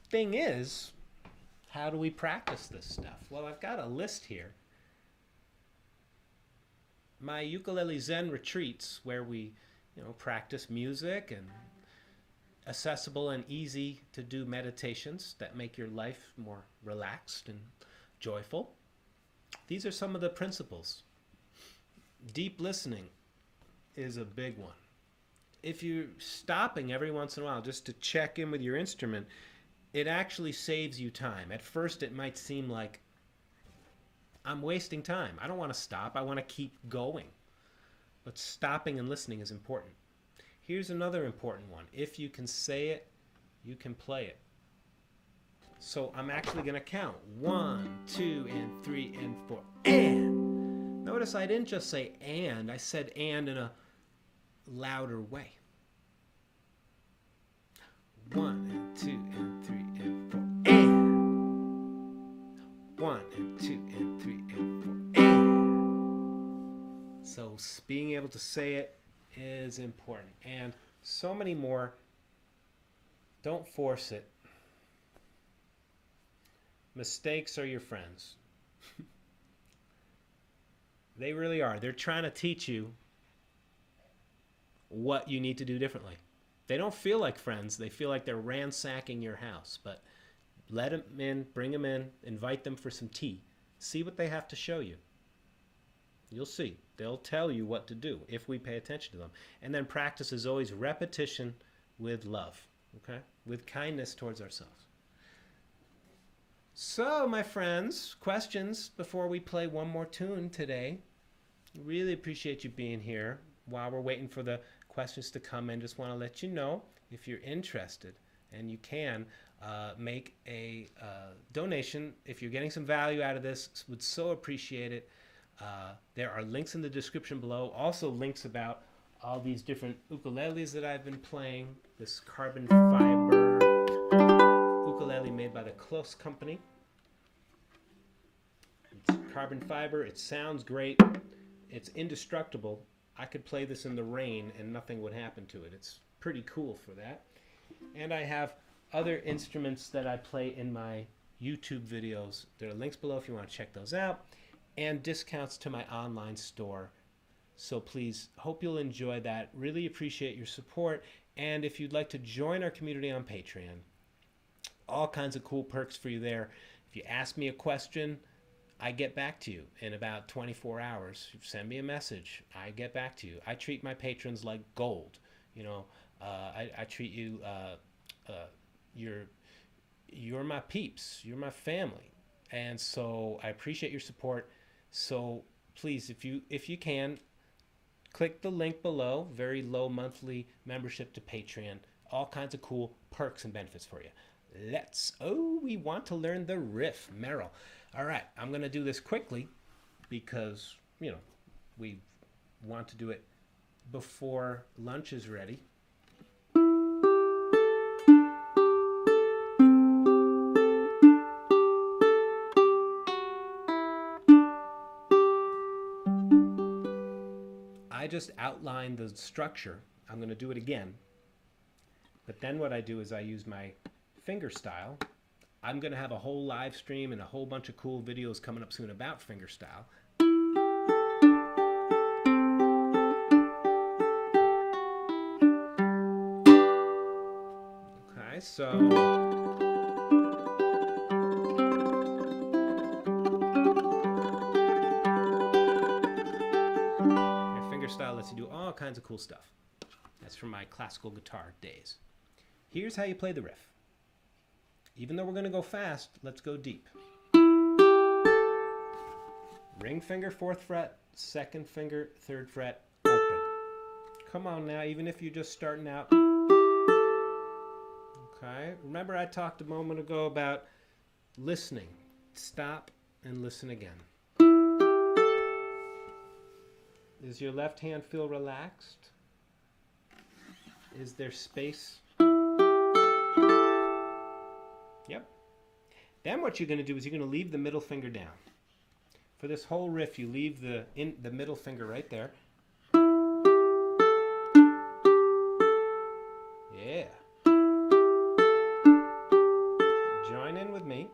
Speaker 1: Thing is, how do we practice this stuff? Well, I've got a list here. My Ukulele Zen retreats, where we, you know, practice music and accessible and easy to do meditations that make your life more relaxed and joyful. These are some of the principles. Deep listening is a big one. If you're stopping every once in a while just to check in with your instrument, it actually saves you time. At first, it might seem like I'm wasting time. I don't want to stop. I want to keep going. But stopping and listening is important. Here's another important one. If you can say it, you can play it. So I'm actually going to count 1, 2, and 3, and 4. And notice I didn't just say and. I said and in a louder way. 1 and 2 and 3 and 4. And 1 and 2 and 3 and 4 and. So being able to say it is important. And so many more. Don't force it. Mistakes are your friends. They really are. They're trying to teach you what you need to do differently. They don't feel like friends. They feel like they're ransacking your house. But let them in, bring them in, invite them for some tea. See what they have to show you. You'll see. They'll tell you what to do if we pay attention to them. And then practice is always repetition with love, okay? With kindness towards ourselves. So, my friends, questions before we play one more tune today. Really appreciate you being here. While we're waiting for the questions to come in, just want to let you know, if you're interested, and you can, make a donation. If you're getting some value out of this, would so appreciate it. There are links in the description below. Also links about all these different ukuleles that I've been playing. This carbon fiber ukulele made by the Close Company. It's carbon fiber. It sounds great. It's indestructible. I could play this in the rain and nothing would happen to it. It's pretty cool for that. And I have other instruments that I play in my YouTube videos. There are links below if you want to check those out. And discounts to my online store. So please, hope you'll enjoy that. Really appreciate your support. And if you'd like to join our community on Patreon, all kinds of cool perks for you there. If you ask me a question, I get back to you in about 24 hours. Send me a message. I get back to you. I treat my patrons like gold. You know, I treat you, you're my peeps. You're my family. And so I appreciate your support. So please, if you can, click the link below. Very low monthly membership to Patreon. All kinds of cool perks and benefits for you. We want to learn the riff, Merrill. All right, I'm going to do this quickly because, you know, we want to do it before lunch is ready. I just outlined the structure. I'm going to do it again. But then what I do is I use my finger style. I'm going to have a whole live stream and a whole bunch of cool videos coming up soon about finger style. Okay, so style lets you do all kinds of cool stuff. That's from my classical guitar days. Here's how you play the riff. Even though we're going to go fast, let's go deep. Ring finger, 4th fret, 2nd finger, 3rd fret, open. Come on now, even if you're just starting out. Okay, remember I talked a moment ago about listening. Stop and listen again. Does your left hand feel relaxed? Is there space? Yep. Then what you're going to do is you're going to leave the middle finger down. For this whole riff, you leave the middle finger right there. Yeah. Join in with me.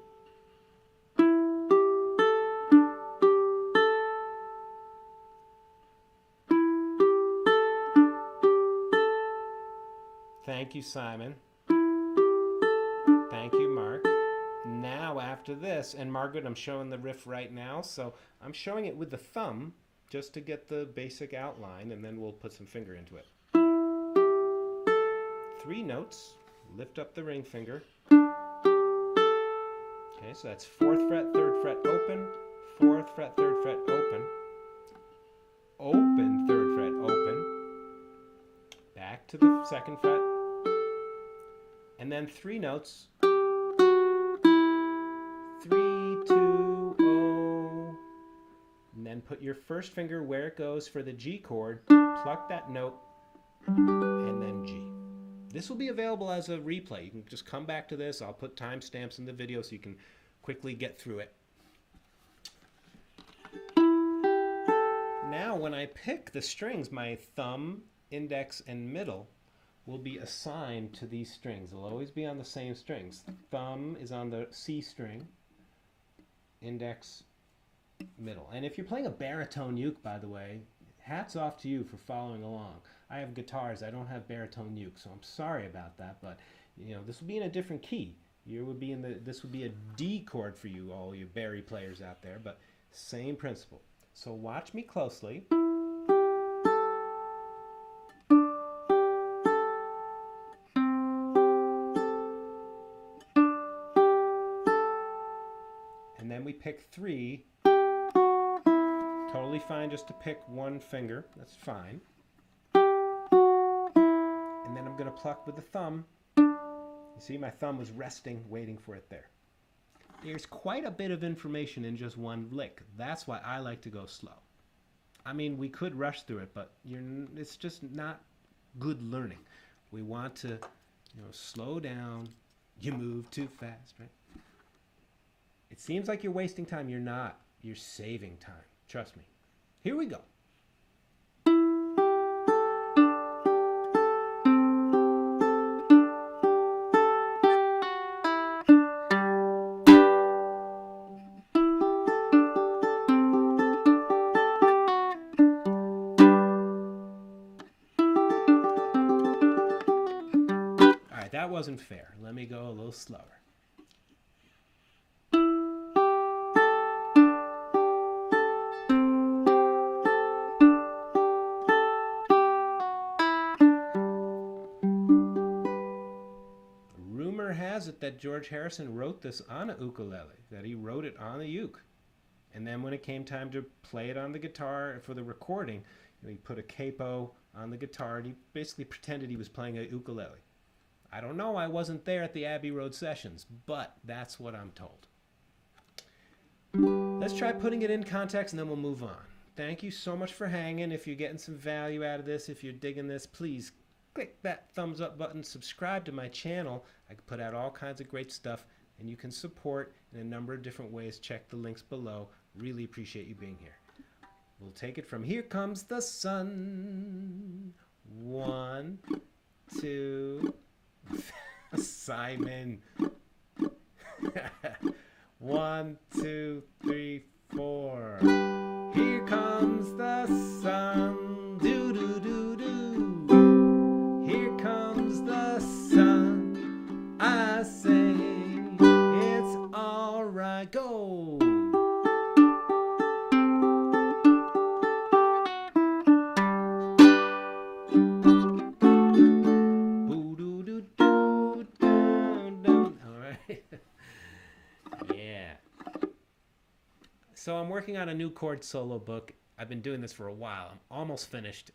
Speaker 1: Thank you, Simon. Thank you, Mark. Now after this, and Margaret, I'm showing the riff right now, so I'm showing it with the thumb just to get the basic outline, and then we'll put some finger into it. 3 notes. Lift up the ring finger. Okay, so that's 4th fret, 3rd fret, open. 4th fret, 3rd fret, open. Open, 3rd fret, open. Back to the 2nd fret. And then 3 notes. 3, 2, 0. And then put your first finger where it goes for the G chord. Pluck that note. And then G. This will be available as a replay. You can just come back to this. I'll put timestamps in the video so you can quickly get through it. Now when I pick the strings, my thumb, index, and middle will be assigned to these strings. They'll always be on the same strings. Thumb is on the C string, index, middle. And if you're playing a baritone uke, by the way, hats off to you for following along. I have guitars, I don't have baritone uke, so I'm sorry about that, but you know, this will be in a different key. This would be a D chord for you, all you bari players out there, but same principle. So watch me closely. And then we pick 3. Totally fine just to pick one finger. That's fine. And then I'm going to pluck with the thumb. You see, my thumb was resting, waiting for it there. There's quite a bit of information in just one lick. That's why I like to go slow. I mean, we could rush through it, but it's just not good learning. We want to, slow down. You move too fast, right? It seems like you're wasting time. You're not. You're saving time. Trust me. Here we go. All right, that wasn't fair. Let me go a little slower. That George Harrison wrote this on a ukulele, that he wrote it on a uke. And then when it came time to play it on the guitar for the recording, he put a capo on the guitar and he basically pretended he was playing a ukulele. I don't know, I wasn't there at the Abbey Road sessions, but that's what I'm told. Let's try putting it in context and then we'll move on. Thank you so much for hanging. If you're getting some value out of this, if you're digging this, please click that thumbs up button, subscribe to my channel. I can put out all kinds of great stuff, and you can support in a number of different ways. Check the links below. Really appreciate you being here. We'll take it from Here Comes the Sun. 1, 2, Simon. 1, 2, 3, 4. Here comes the sun. Do do do do. Here comes the sun. I say it's alright. Go. Yeah. So I'm working on a new chord solo book. I've been doing this for a while. I'm almost finished.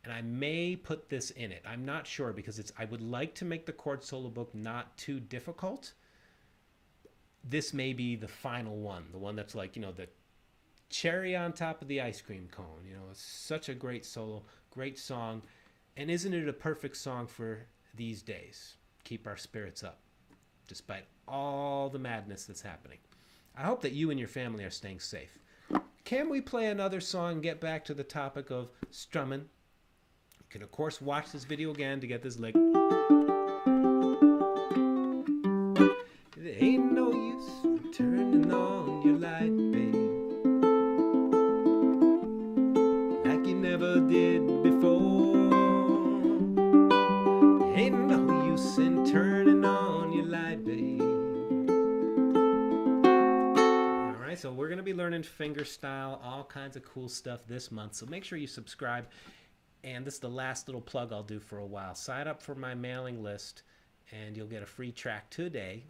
Speaker 1: And I may put this in it. I'm not sure because I would like to make the chord solo book not too difficult. This may be the final one. The one that's like, the cherry on top of the ice cream cone. It's such a great solo, great song. And isn't it a perfect song for these days? Keep our spirits up, despite all the madness that's happening. I hope that you and your family are staying safe. Can we play another song and get back to the topic of strumming? You can, of course, watch this video again to get this lick. There ain't no use turning on your light, babe, like you never did before. Ain't no use in turning on your light, babe. All right, so we're going to be learning fingerstyle, all kinds of cool stuff this month. So make sure you subscribe. And this is the last little plug I'll do for a while. Sign up for my mailing list, and you'll get a free track today.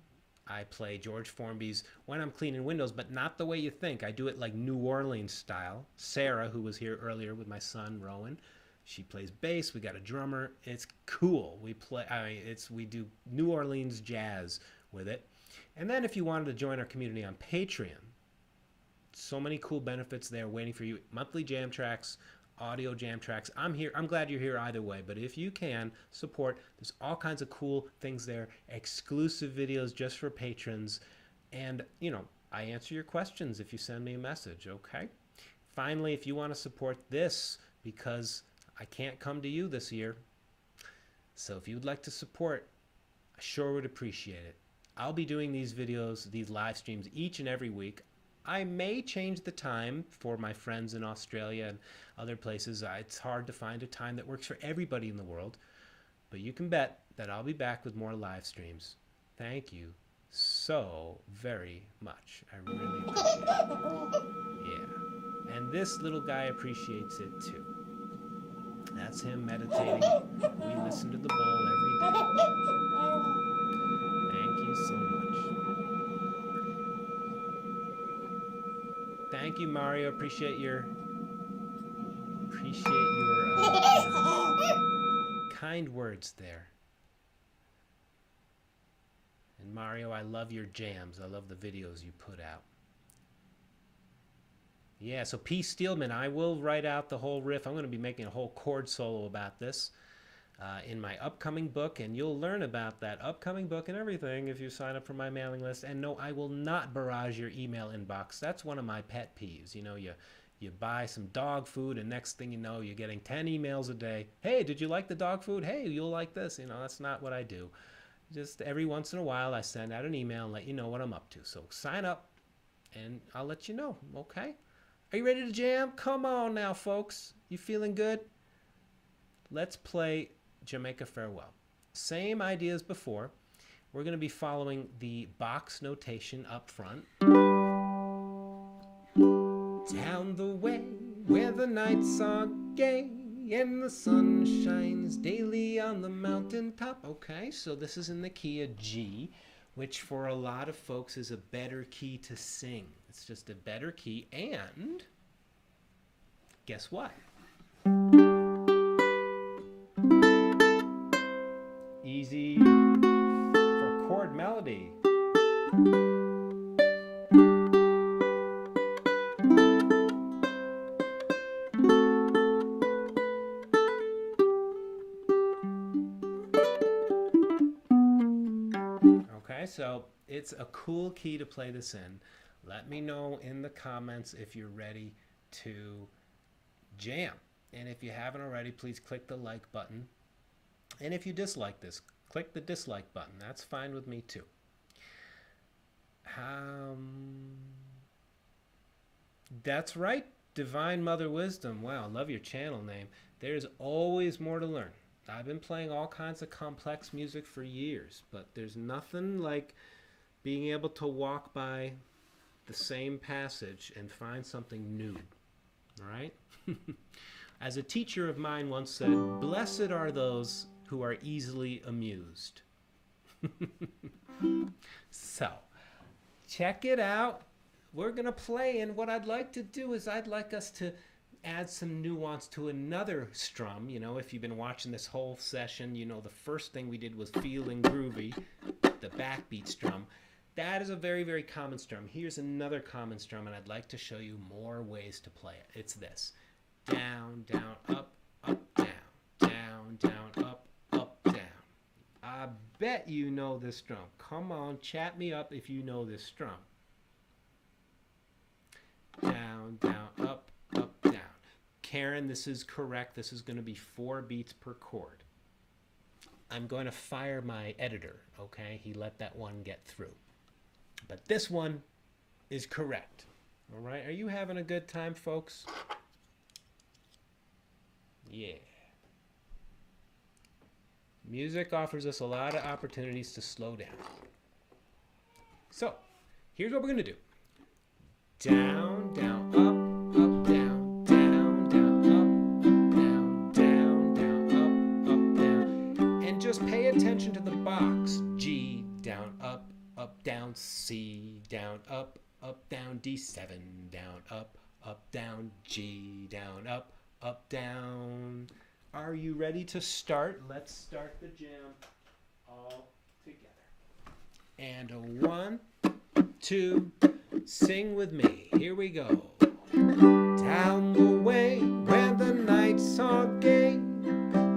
Speaker 1: I play George Formby's When I'm Cleaning Windows, but not the way you think. I do it like New Orleans style. Sarah, who was here earlier with my son, Rowan, she plays bass. We got a drummer. It's cool. We do New Orleans jazz with it. And then if you wanted to join our community on Patreon, so many cool benefits there waiting for you. Monthly jam tracks, audio jam tracks. I'm here. I'm glad you're here either way, but if you can support, there's all kinds of cool things there, exclusive videos just for patrons, and I answer your questions if you send me a message. Okay, Finally, if you want to support this, because I can't come to you this year, so if you would like to support, I sure would appreciate it. I'll be doing these videos, these live streams each and every week. I may change the time for my friends in Australia and other places. It's hard to find a time that works for everybody in the world, but you can bet that I'll be back with more live streams. Thank you so very much. I really appreciate it. Yeah. And this little guy appreciates it too. That's him meditating. We listen to the bowl every day. Thank you so much. Thank you, Mario. Appreciate your kind words there. And Mario, I love your jams. I love the videos you put out. Yeah, so P. Steelman, I will write out the whole riff. I'm going to be making a whole chord solo about this in my upcoming book, and you'll learn about that upcoming book and everything if you sign up for my mailing list. And no, I will not barrage your email inbox. That's one of my pet peeves. You know, you buy some dog food, and next thing you know, you're getting 10 emails a day. Hey, did you like the dog food? Hey, you'll like this. You know, that's not what I do. Just every once in a while, I send out an email and let you know what I'm up to. So sign up, and I'll let you know, okay? Are you ready to jam? Come on now, folks. You feeling good? Let's play Jamaica Farewell. Same idea as before. We're going to be following the box notation up front. Down the way where the nights are gay and the sun shines daily on the mountaintop. Okay, so this is in the key of G, which for a lot of folks is a better key to sing. It's just a better key, and guess what? Easy for chord melody. Okay, so it's a cool key to play this in. Let me know in the comments if you're ready to jam. And if you haven't already, please click the like button. And if you dislike this, click the dislike button. That's fine with me too. That's right, Divine Mother Wisdom. Wow, love your channel name. There's always more to learn. I've been playing all kinds of complex music for years, but there's nothing like being able to walk by the same passage and find something new, right? As a teacher of mine once said, blessed are those who are easily amused. So, check it out. We're going to play, and what I'd like to do is I'd like us to add some nuance to another strum. You know, if you've been watching this whole session, you know the first thing we did was feeling groovy, the backbeat strum. That is a very, very common strum. Here's another common strum, and I'd like to show you more ways to play it. It's this. Down, down, up, down. Down, down, up, down. I bet you know this strum. Come on, chat me up if you know this strum. Down, down, up, down. Karen, this is correct. This is going to be 4 beats per chord. I'm going to fire my editor, okay? He let that one get through. But this one is correct. All right? Are you having a good time, folks? Yeah. Music offers us a lot of opportunities to slow down. So, here's what we're going to do. Down, down, up, down, down, down, up, down, down, down. And just pay attention to the box. G, down, up, down, C, down, up, down, D7, down, up, down, G, down, up, down. Are you ready to start? Let's start the jam all together. And a 1, 2, sing with me. Here we go. Down the way where the nights are gay,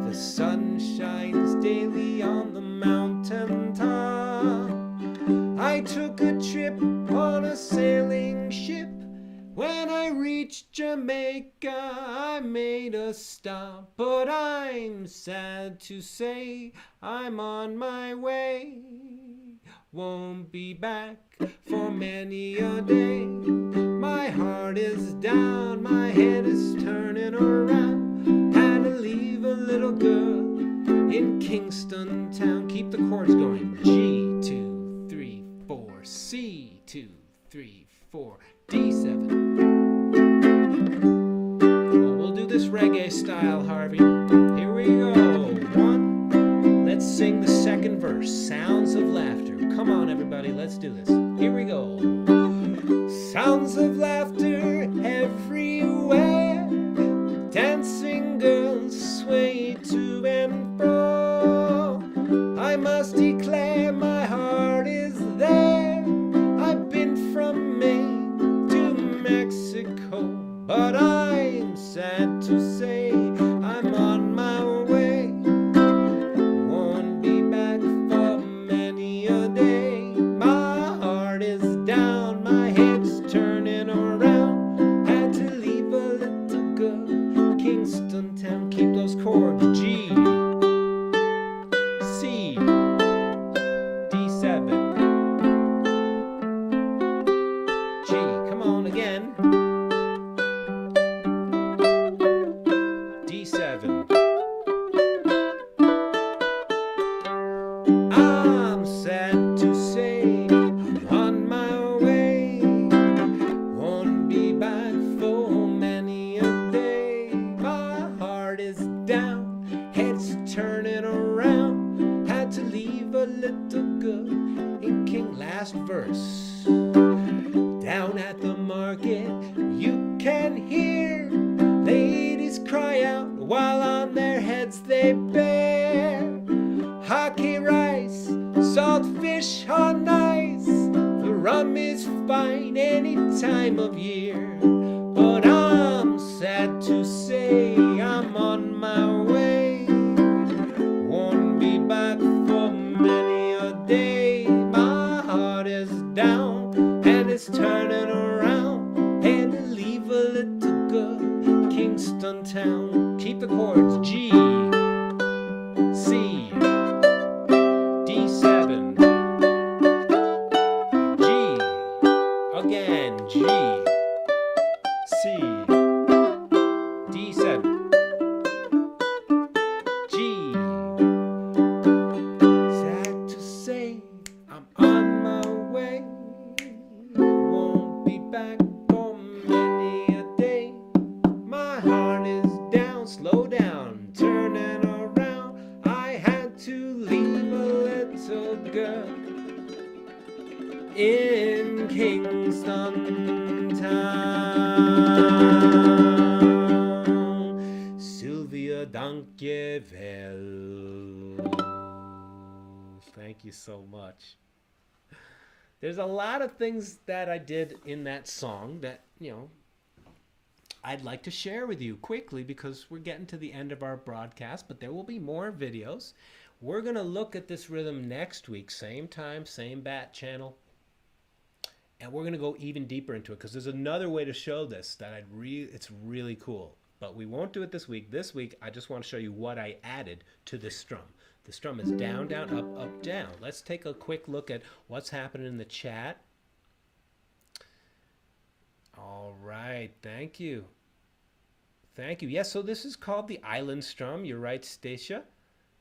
Speaker 1: the sun shines daily on the mountain top. I took a trip on a sailing ship when I reached reached Jamaica, I made a stop, but I'm sad to say I'm on my way. Won't be back for many a day. My heart is down, my head is turning around. Had to leave a little girl in Kingston town. Keep the chords going. G, 2, 3, 4. C, 2, 3, 4. D7. Well, we'll do this reggae style, Harvey. Here we go. 1. Let's sing the second verse. Sounds of laughter. Come on, everybody. Let's do this. Here we go. Sounds of laughter everywhere. Dancing girls sway to and fro. I must declare my heart is there. I've been from Maine to Mexico, but I'm sad to say I'm on my way. Won't be back for many a day. My heart is down, my head's turning around. Had to leave a little girl, Kingston town. Keep those chords. G, C, D7, G. Come on again. D7. I'm sad to say I'm on my way. Won't be back for many a day. My heart is down, head's turning around. Had to leave a little girl in King. Last verse. Down at the market you can hear ladies cry out while on their heads they bear hockey rice, salt fish are nice. The rum is fine any time of year. But I'm sad to say I'm on my way. Won't be back for many a day. My heart is down and it's turning around. Had to leave a little girl, Kingston town. Keep the chords. G, C, D7, G, again, G, C, D7, G. Sad to say I'm on my way. Won't be back for many a day. My heart is down, slow down, turning around. I had to leave a little girl in Kingston town. Sylvia, danke vel. Thank you so much. There's a lot of things that I did in that song that, I'd like to share with you quickly because we're getting to the end of our broadcast, but there will be more videos. We're going to look at this rhythm next week, same time, same bat channel. And we're going to go even deeper into it because there's another way to show this that it's really cool. But we won't do it this week. This week, I just want to show you what I added to this strum. The strum is down, down, up, up, down. Let's take a quick look at what's happening in the chat. All right, thank you. Thank you. Yes, so this is called the island strum. You're right, Stacia.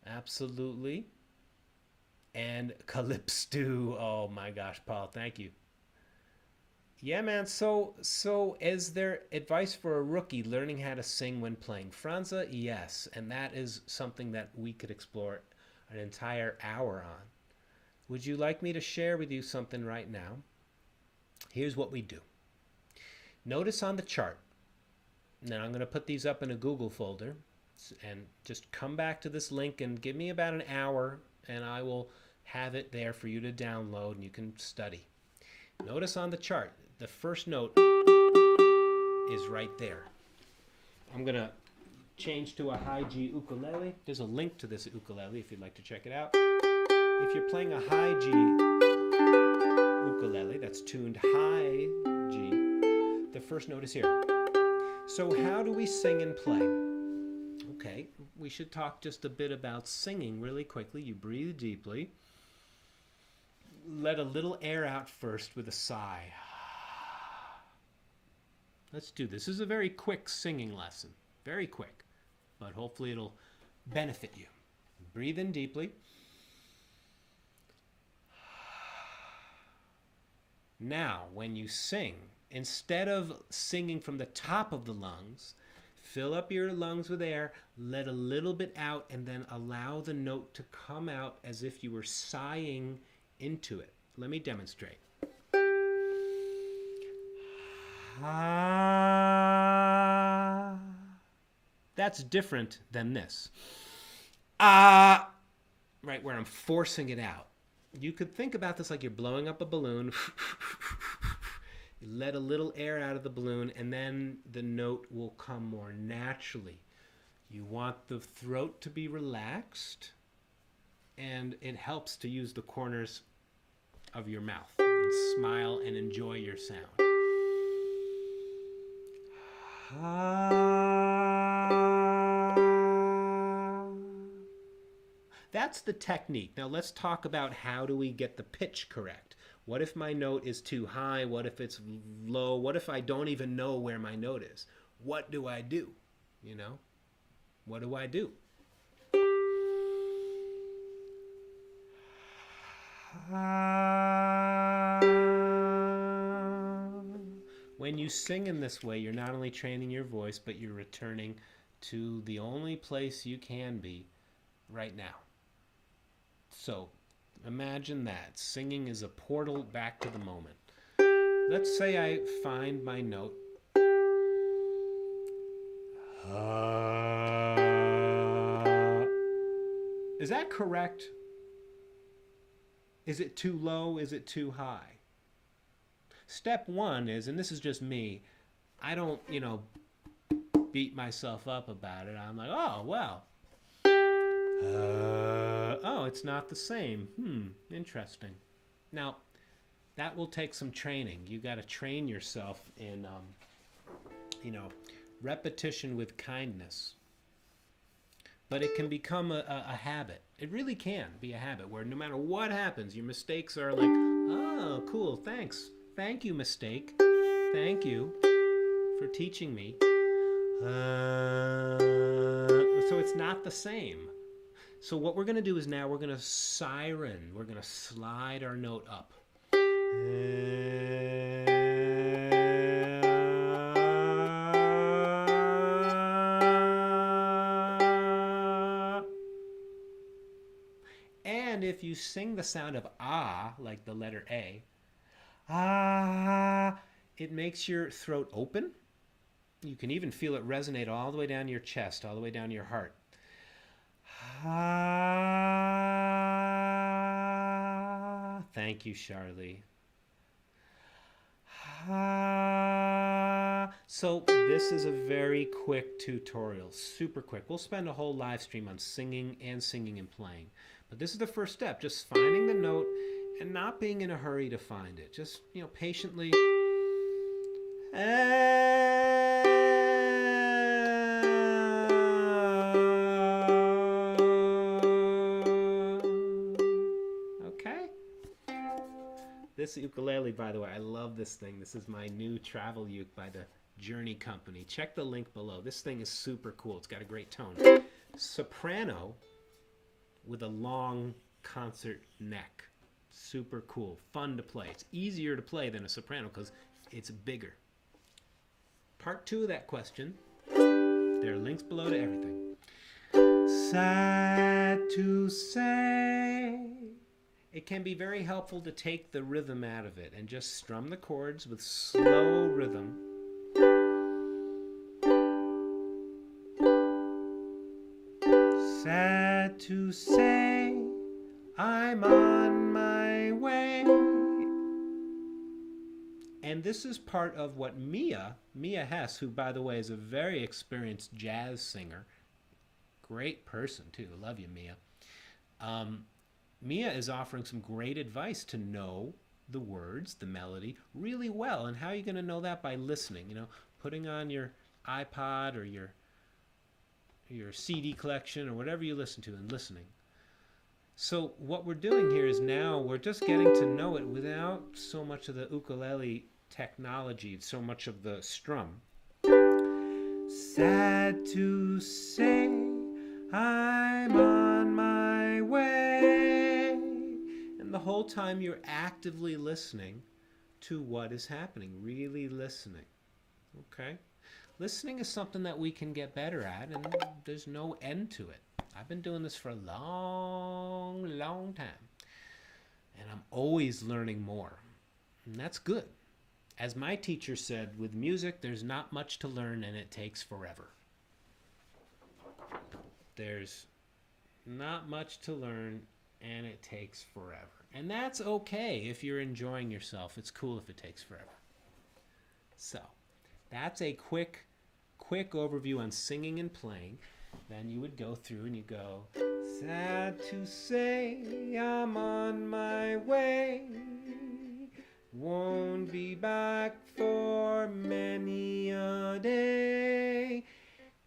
Speaker 1: Absolutely. And Calypso. Oh my gosh, Paul, thank you. Yeah, man. So is there advice for a rookie learning how to sing when playing Franza? Yes, and that is something that we could explore an entire hour on. Would you like me to share with you something right now? Here's what we do. Notice on the chart. Now I'm going to put these up in a Google folder and just come back to this link and give me about an hour and I will have it there for you to download and you can study. Notice on the chart, the first note is right there. I'm going to change to a high G ukulele. There's a link to this ukulele if you'd like to check it out. If you're playing a high G ukulele that's tuned high G, the first note is here. So how do we sing and play? Okay, we should talk just a bit about singing really quickly. You breathe deeply. Let a little air out first with a sigh. Let's do this. This is a very quick singing lesson. Very quick, but hopefully it'll benefit you. Breathe in deeply. Now, when you sing, instead of singing from the top of the lungs, fill up your lungs with air, let a little bit out, and then allow the note to come out as if you were sighing into it. Let me demonstrate. Ah. That's different than this. Ah, right, where I'm forcing it out. You could think about this like you're blowing up a balloon. You let a little air out of the balloon, and then the note will come more naturally. You want the throat to be relaxed, and it helps to use the corners of your mouth and smile and enjoy your sound. That's the technique. Now let's talk about how do we get the pitch correct. What if my note is too high? What if it's low? What if I don't even know where my note is? What do I do? You know? What do I do? When you sing in this way, you're not only training your voice, but you're returning to the only place you can be right now. So imagine that. Singing is a portal back to the moment. Let's say I find my note. Is that correct? Is it too low? Is it too high? Step one is, and this is just me, I don't, beat myself up about it. I'm like, oh, well. Oh, it's not the same. Interesting. Now, that will take some training. You got to train yourself in, repetition with kindness. But it can become a habit. It really can be a habit where no matter what happens, your mistakes are like, oh, cool, thanks. Thank you, mistake. Thank you for teaching me. So it's not the same. So what we're going to do is now we're going to siren. We're going to slide our note up. And if you sing the sound of ah, like the letter A, ah, it makes your throat open. You can even feel it resonate all the way down your chest, all the way down your heart. Ah, thank you, Charlie. Ah. So this is a very quick tutorial, super quick. We'll spend a whole live stream on singing and playing. But this is the first step, just finding the note and not being in a hurry to find it. Just, patiently. Okay. This ukulele, by the way, I love this thing. This is my new travel uke by the Journey Company. Check the link below. This thing is super cool. It's got a great tone. Soprano with a long concert neck. Super cool. Fun to play. It's easier to play than a soprano because it's bigger. Part 2 of that question. There are links below to everything. Sad to say. It can be very helpful to take the rhythm out of it and just strum the chords with slow rhythm. Sad to say, I'm on my way. And this is part of what Mia Hess, who by the way is a very experienced jazz singer, great person too, love you Mia. Mia is offering some great advice to know the words, the melody really well. And how are you going to know that? By listening, putting on your iPod or your CD collection or whatever you listen to and listening. So what we're doing here is now we're just getting to know it without so much of the ukulele technology, so much of the strum. Sad to say, I'm on my way. And the whole time you're actively listening to what is happening, really listening. Okay? Listening is something that we can get better at, and there's no end to it. I've been doing this for a long, long time. And I'm always learning more. And that's good. As my teacher said, with music, there's not much to learn and it takes forever. There's not much to learn and it takes forever. And that's okay if you're enjoying yourself. It's cool if it takes forever. So, that's a quick overview on singing and playing. Then you would go through and you go, sad to say, I'm on my way. Won't be back for many a day.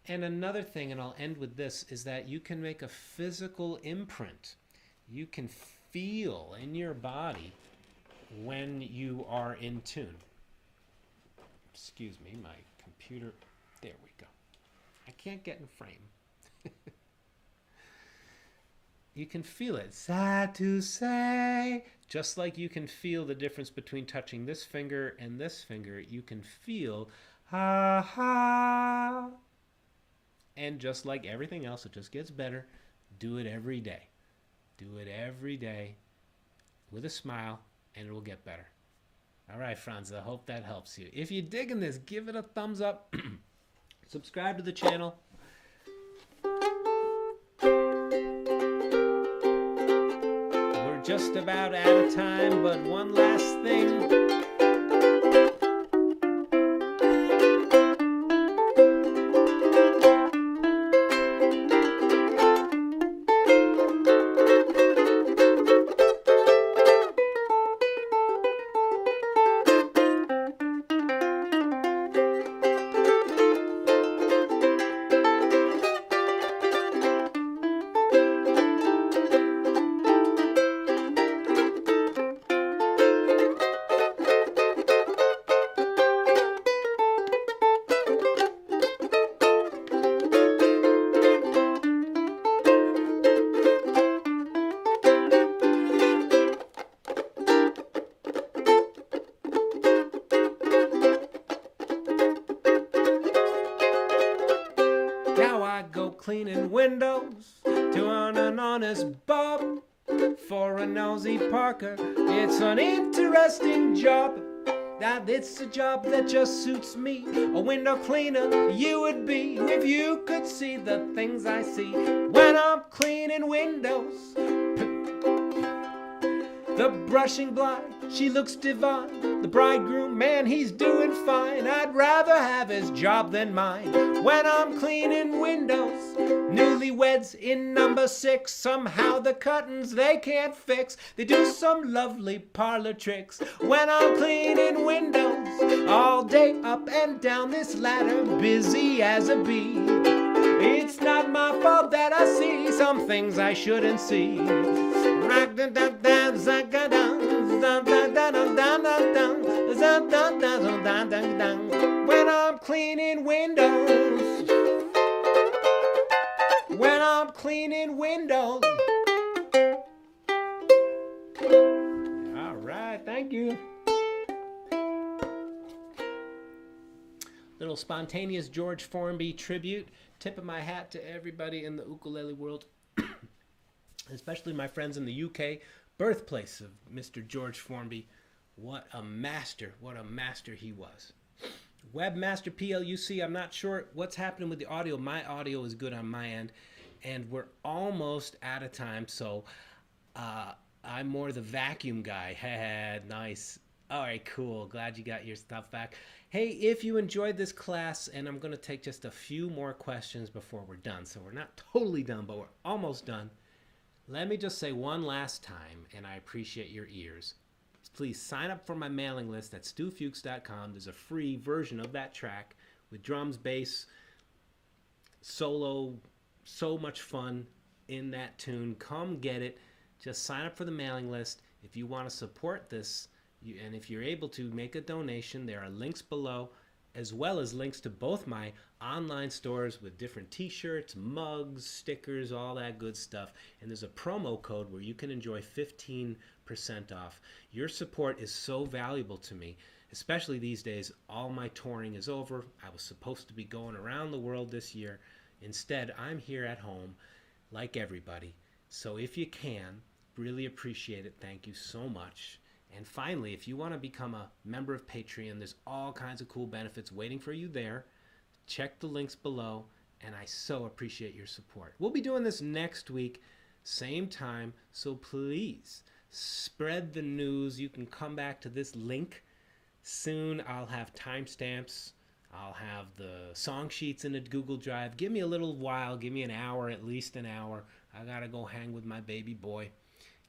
Speaker 1: And another thing, and I'll end with this, is that you can make a physical imprint. You can feel in your body when you are in tune. Excuse me, my computer. There we go. I can't get in frame. You can feel it. Sad to say. Just like you can feel the difference between touching this finger and this finger, you can feel ha ha. And just like everything else, it just gets better. Do it every day. Do it every day with a smile, and it will get better. All right, Franz, I hope that helps you. If you're digging this, give it a thumbs up. Subscribe to the channel. We're just about out of time, but one last thing. Cleaning windows to earn an honest bob. For a nosy Parker, it's an interesting job. That it's a job that just suits me. A window cleaner you would be if you could see the things I see when I'm cleaning windows. The brushing blind, she looks divine. The bridegroom, man, he's doing fine. I'd rather have his job than mine. When I'm cleaning windows, newlyweds in number 6. Somehow the curtains they can't fix. They do some lovely parlor tricks. When I'm cleaning windows, all day up and down this ladder, busy as a bee. It's not my fault that I see some things I shouldn't see. When I'm cleaning windows. When I'm cleaning windows. All right, thank you. Little spontaneous George Formby tribute. Tip of my hat to everybody in the ukulele world, especially my friends in the UK, birthplace of Mr. George Formby. What a master he was. Webmaster PLUC, I'm not sure what's happening with the audio. My audio is good on my end, and we're almost out of time, so I'm more the vacuum guy. Nice. All right, cool. Glad you got your stuff back. Hey, if you enjoyed this class, and I'm going to take just a few more questions before we're done. So we're not totally done, but we're almost done. Let me just say one last time, and I appreciate your ears. Please sign up for my mailing list at stufuchs.com. There's a free version of that track with drums, bass, solo, so much fun in that tune. Come get it. Just sign up for the mailing list. If you want to support this, and if you're able to, make a donation. There are links below, as well as links to both my online stores with different t-shirts, mugs, stickers, all that good stuff. And there's a promo code where you can enjoy 15% off. Your support is so valuable to me, especially these days. All my touring is over. I was supposed to be going around the world this year. Instead, I'm here at home like everybody. So if you can, really appreciate it. Thank you so much. And finally, if you want to become a member of Patreon, there's all kinds of cool benefits waiting for you there. Check the links below, and I so appreciate your support. We'll be doing this next week, same time, so please spread the news. You can come back to this link soon. I'll have timestamps. I'll have the song sheets in a Google Drive. Give me a little while. Give me an hour, at least an hour. I got to go hang with my baby boy.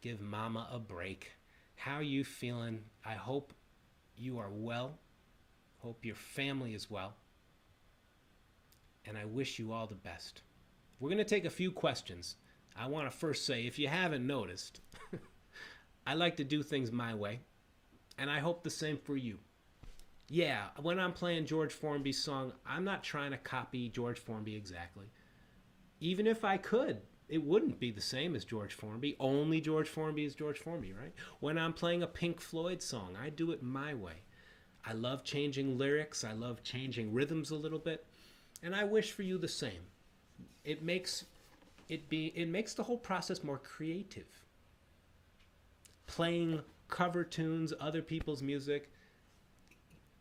Speaker 1: Give mama a break. How you feeling? I hope you are well. Hope your family is well. And I wish you all the best. We're going to take a few questions. I want to first say, if you haven't noticed, I like to do things my way. And I hope the same for you. Yeah, when I'm playing George Formby's song, I'm not trying to copy George Formby exactly. Even if I could, it wouldn't be the same as George Formby. Only George Formby is George Formby, right? When I'm playing a Pink Floyd song, I do it my way. I love changing lyrics. I love changing rhythms a little bit. And I wish for you the same. It makes the whole process more creative. Playing cover tunes, other people's music,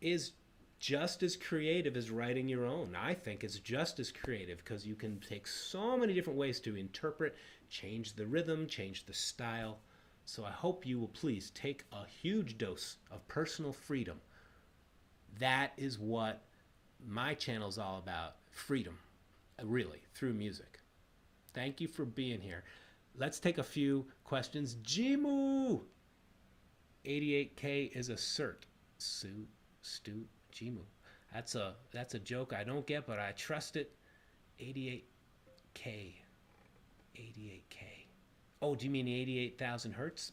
Speaker 1: is just as creative as writing your own. I think it's just as creative because you can take so many different ways to interpret, change the rhythm, change the style. So I hope you will please take a huge dose of personal freedom. That is what my channel is all about. Freedom, really, through music. Thank you for being here. Let's take a few questions. Jimu! 88K is a cert. Stu, Jimu. That's a joke I don't get, but I trust it. 88K. 88K. Oh, do you mean 88,000 hertz?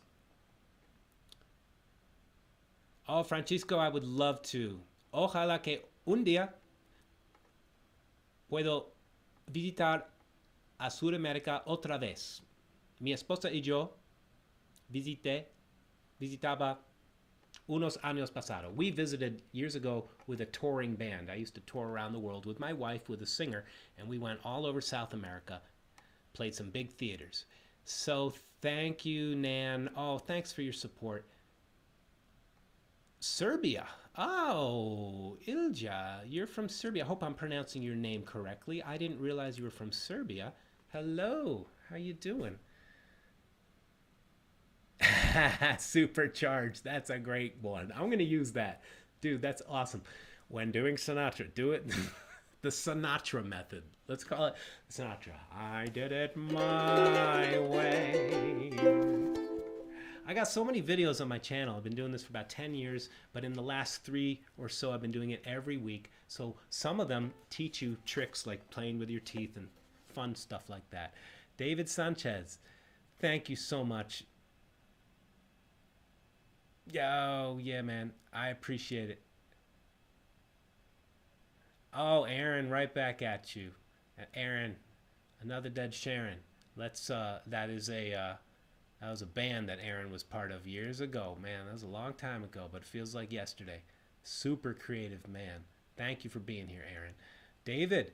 Speaker 1: Oh, Francisco, I would love to. Ojalá que un día puedo visitar a Sudamérica otra vez. Mi esposa y yo visitaba unos años pasado. We visited years ago with a touring band. I used to tour around the world with my wife, with a singer, and we went all over South America, played some big theaters. So thank you, Nan. Oh, thanks for your support. Serbia. Oh, Ilja, you're from Serbia. I hope I'm pronouncing your name correctly. I didn't realize you were from Serbia. Hello, how you doing? Supercharged. That's a great one. I'm going to use that. Dude, that's awesome. When doing Sinatra, do it the Sinatra method. Let's call it Sinatra. I did it my way. I got so many videos on my channel. I've been doing this for about 10 years, but in the last 3 or so, I've been doing it every week. So some of them teach you tricks like playing with your teeth and fun stuff like that. David Sanchez, thank you so much. Oh, yeah, man. I appreciate it. Oh, Aaron, right back at you. Aaron, another dead Sharon. Let's, that was a band that Aaron was part of years ago. Man, that was a long time ago, but it feels like yesterday. Super creative man. Thank you for being here, Aaron. David,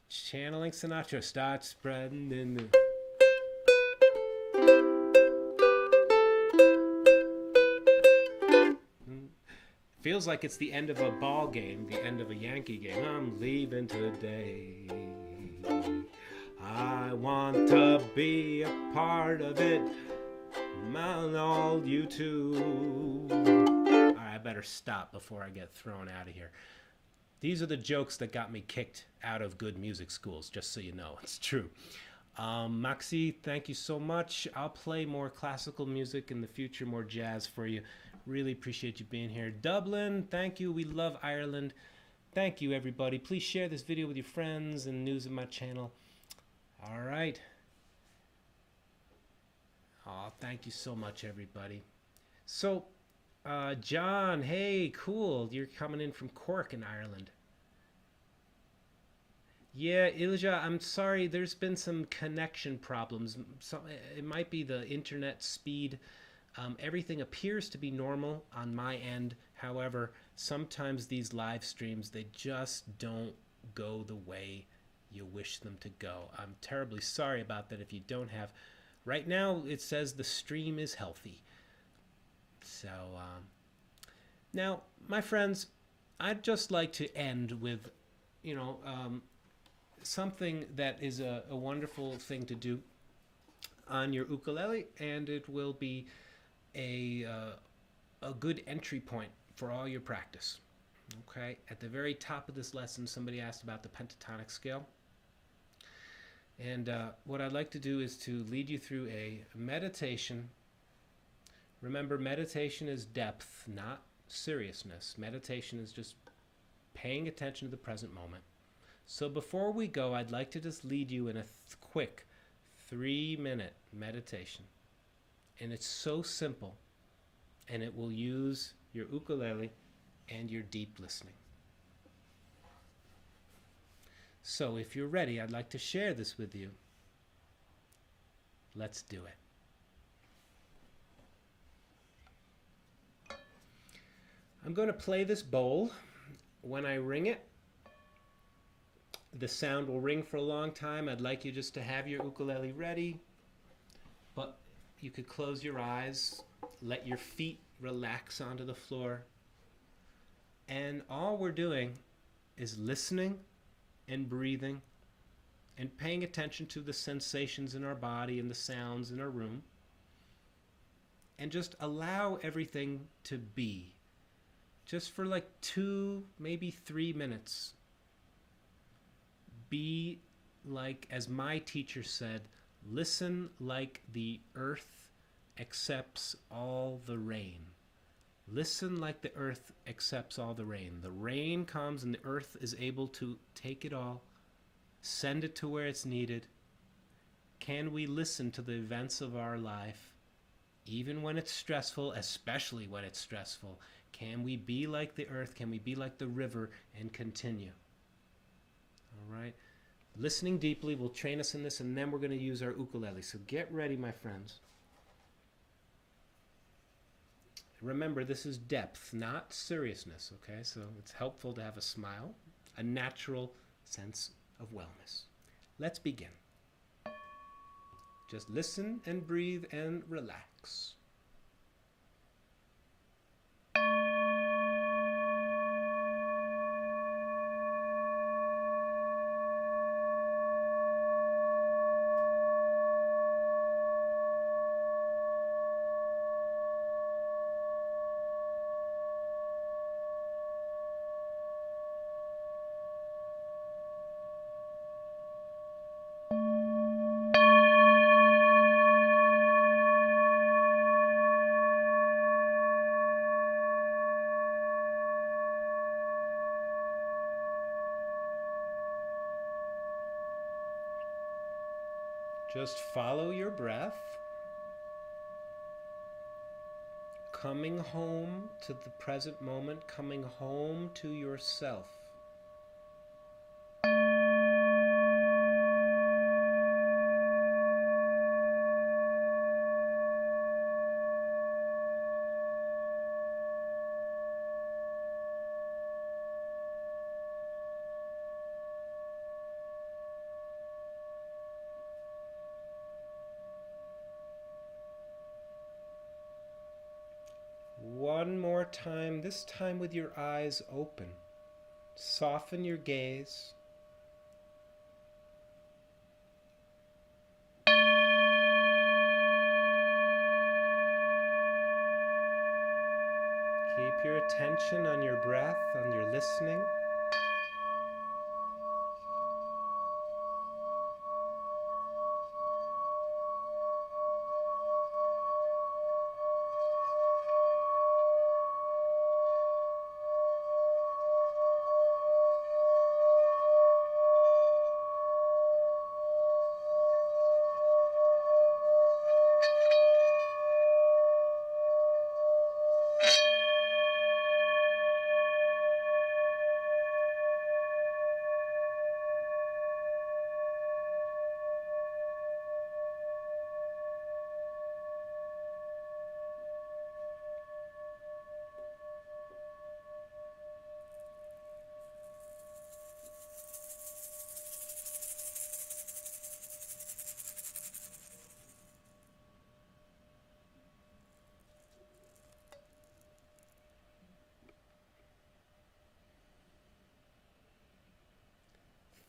Speaker 1: channeling Sinatra. Start spreading in the... Feels like it's the end of a ball game, the end of a Yankee game. I'm leaving today. I want to be a part of it. All you too. All right, I better stop before I get thrown out of here. These are the jokes that got me kicked out of good music schools, just so you know. It's true. Maxi, thank you so much. I'll play more classical music in the future, more jazz for you. Really appreciate you being here. Dublin, thank you. We love Ireland. Thank you, everybody. Please share this video with your friends and news of my channel. All right. Oh, thank you so much, everybody. So, John, hey, cool. You're coming in from Cork in Ireland. Yeah, Ilja, I'm sorry. There's been some connection problems. It might be the internet speed. Everything appears to be normal on my end. However, sometimes these live streams, they just don't go the way you wish them to go. I'm terribly sorry about that if you don't have. Right now, it says the stream is healthy. So, now, my friends, I'd just like to end with, something that is a wonderful thing to do on your ukulele, and it will be a good entry point for all your practice. Okay, at the very top of this lesson, somebody asked about the pentatonic scale. And what I'd like to do is to lead you through a meditation. Remember, meditation is depth, not seriousness. Meditation is just paying attention to the present moment. So before we go, I'd like to just lead you in a quick 3-minute meditation. And it's so simple, and it will use your ukulele and your deep listening. So if you're ready, I'd like to share this with you. Let's do it. I'm going to play this bowl. When I ring it, the sound will ring for a long time. I'd like you just to have your ukulele ready, but you could close your eyes, let your feet relax onto the floor, and all we're doing is listening and breathing and paying attention to the sensations in our body and the sounds in our room, and just allow everything to be. Just for like 2, maybe 3 minutes. Be like, as my teacher said, listen like the earth accepts all the rain. Listen like the earth accepts all the rain. The rain comes and the earth is able to take it all, send it to where it's needed. Can we listen to the events of our life, even when it's stressful, especially when it's stressful? Can we be like the earth? Can we be like the river and continue? All right. Listening deeply will train us in this, and then we're going to use our ukulele. So get ready, my friends. Remember, this is depth, not seriousness, okay? So it's helpful to have a smile, a natural sense of wellness. Let's begin. Just listen and breathe and relax. Just follow your breath, coming home to the present moment, coming home to yourself. One more time, this time with your eyes open. Soften your gaze. Keep your attention on your breath, on your listening.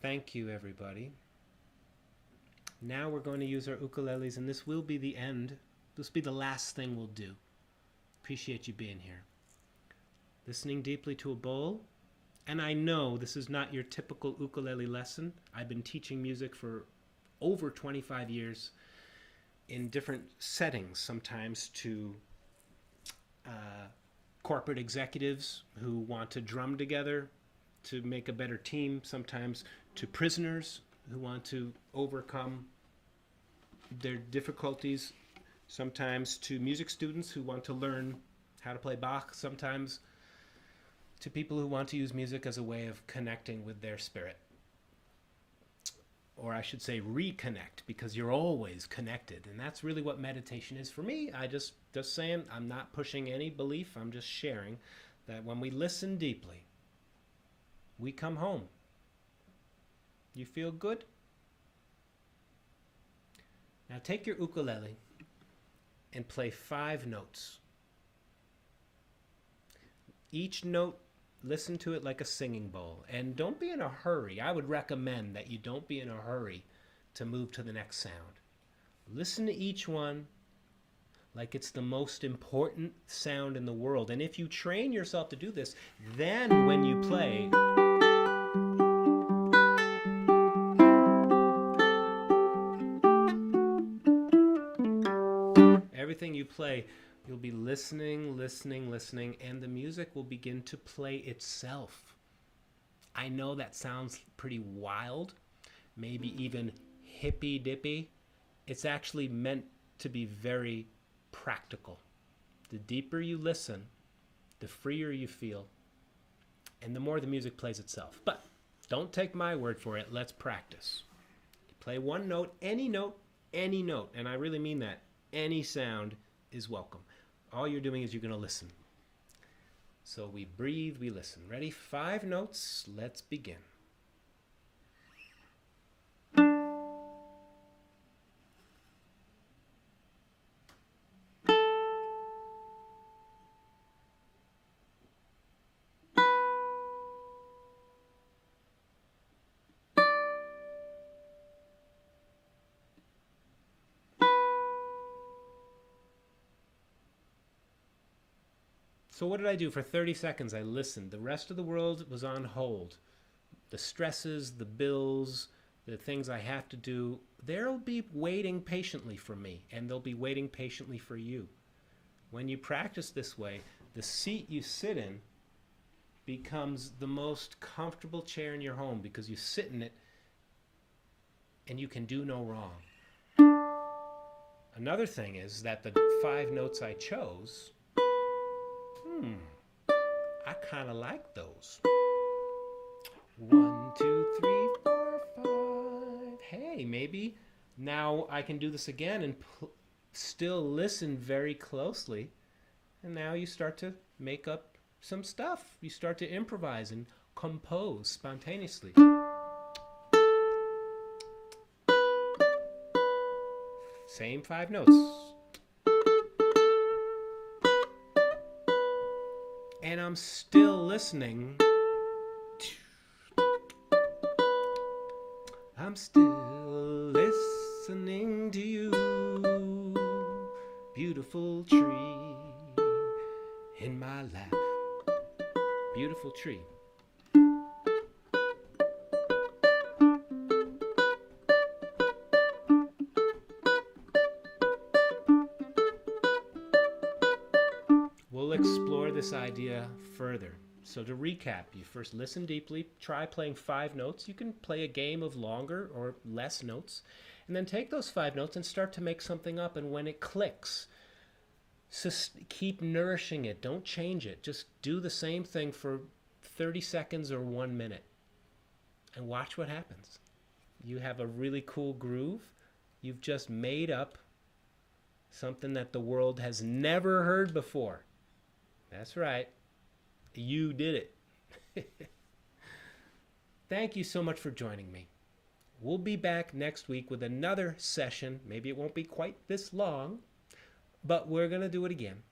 Speaker 1: Thank you, everybody. Now we're going to use our ukuleles, and this will be the end. This will be the last thing we'll do. Appreciate you being here. Listening deeply to a bowl. And I know this is not your typical ukulele lesson. I've been teaching music for over 25 years in different settings, sometimes to corporate executives who want to drum together to make a better team, sometimes to prisoners who want to overcome their difficulties, sometimes to music students who want to learn how to play Bach, sometimes to people who want to use music as a way of connecting with their spirit. Or I should say reconnect, because you're always connected. And that's really what meditation is for me. I just saying, I'm not pushing any belief. I'm just sharing that when we listen deeply, we come home. You feel good? Now take your ukulele and play 5 notes. Each note, listen to it like a singing bowl. And don't be in a hurry. I would recommend that you don't be in a hurry to move to the next sound. Listen to each one like it's the most important sound in the world. And if you train yourself to do this, then when you play, everything you play, you'll be listening, and the music will begin to play itself. I know that sounds pretty wild, maybe even hippy-dippy. It's actually meant to be very practical. The deeper you listen, the freer you feel, and the more the music plays itself. But don't take my word for it. Let's practice. You play one note, and I really mean that. Any sound is welcome. All you're doing is you're going to listen. So we breathe, we listen. Ready? 5 notes. Let's begin. So what did I do? For 30 seconds, I listened. The rest of the world was on hold. The stresses, the bills, the things I have to do, they'll be waiting patiently for me, and they'll be waiting patiently for you. When you practice this way, the seat you sit in becomes the most comfortable chair in your home, because you sit in it and you can do no wrong. Another thing is that the 5 notes I chose, I kind of like those. 1, 2, 3, 4, 5. Hey, maybe now I can do this again and still listen very closely. And now you start to make up some stuff. You start to improvise and compose spontaneously. Same 5 notes. And I'm still listening. I'm still listening to you, beautiful tree in my lap. Beautiful tree. We'll explore this idea further. So to recap, you first listen deeply, try playing 5 notes. You can play a game of longer or less notes, and then take those 5 notes and start to make something up. And when it clicks, keep nourishing it. Don't change it. Just do the same thing for 30 seconds or 1 minute and watch what happens. You have a really cool groove. You've just made up something that the world has never heard before. That's right. You did it. Thank you so much for joining me. We'll be back next week with another session. Maybe it won't be quite this long, but we're going to do it again.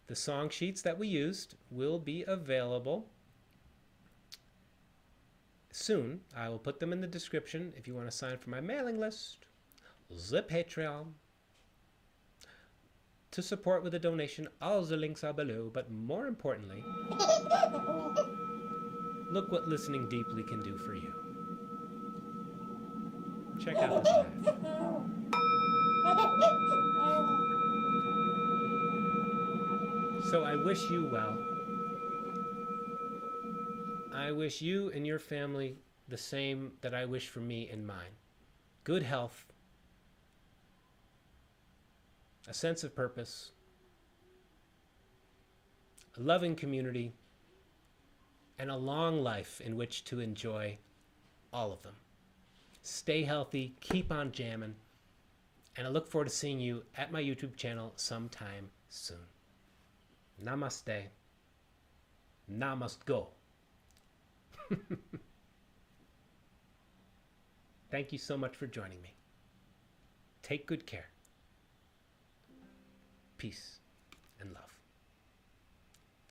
Speaker 1: The song sheets that we used will be available soon I will put them in the description if you want to sign for my mailing list, the Patreon. To support with a donation, all the links are below, but more importantly, look what listening deeply can do for you. Check out this live. So I wish you well. I wish you and your family the same that I wish for me and mine. Good health, a sense of purpose, a loving community, and a long life in which to enjoy all of them. Stay healthy, keep on jamming, and I look forward to seeing you at my YouTube channel sometime soon. Namaste. Namaste go. Thank you so much for joining me. Take good care. Peace and love.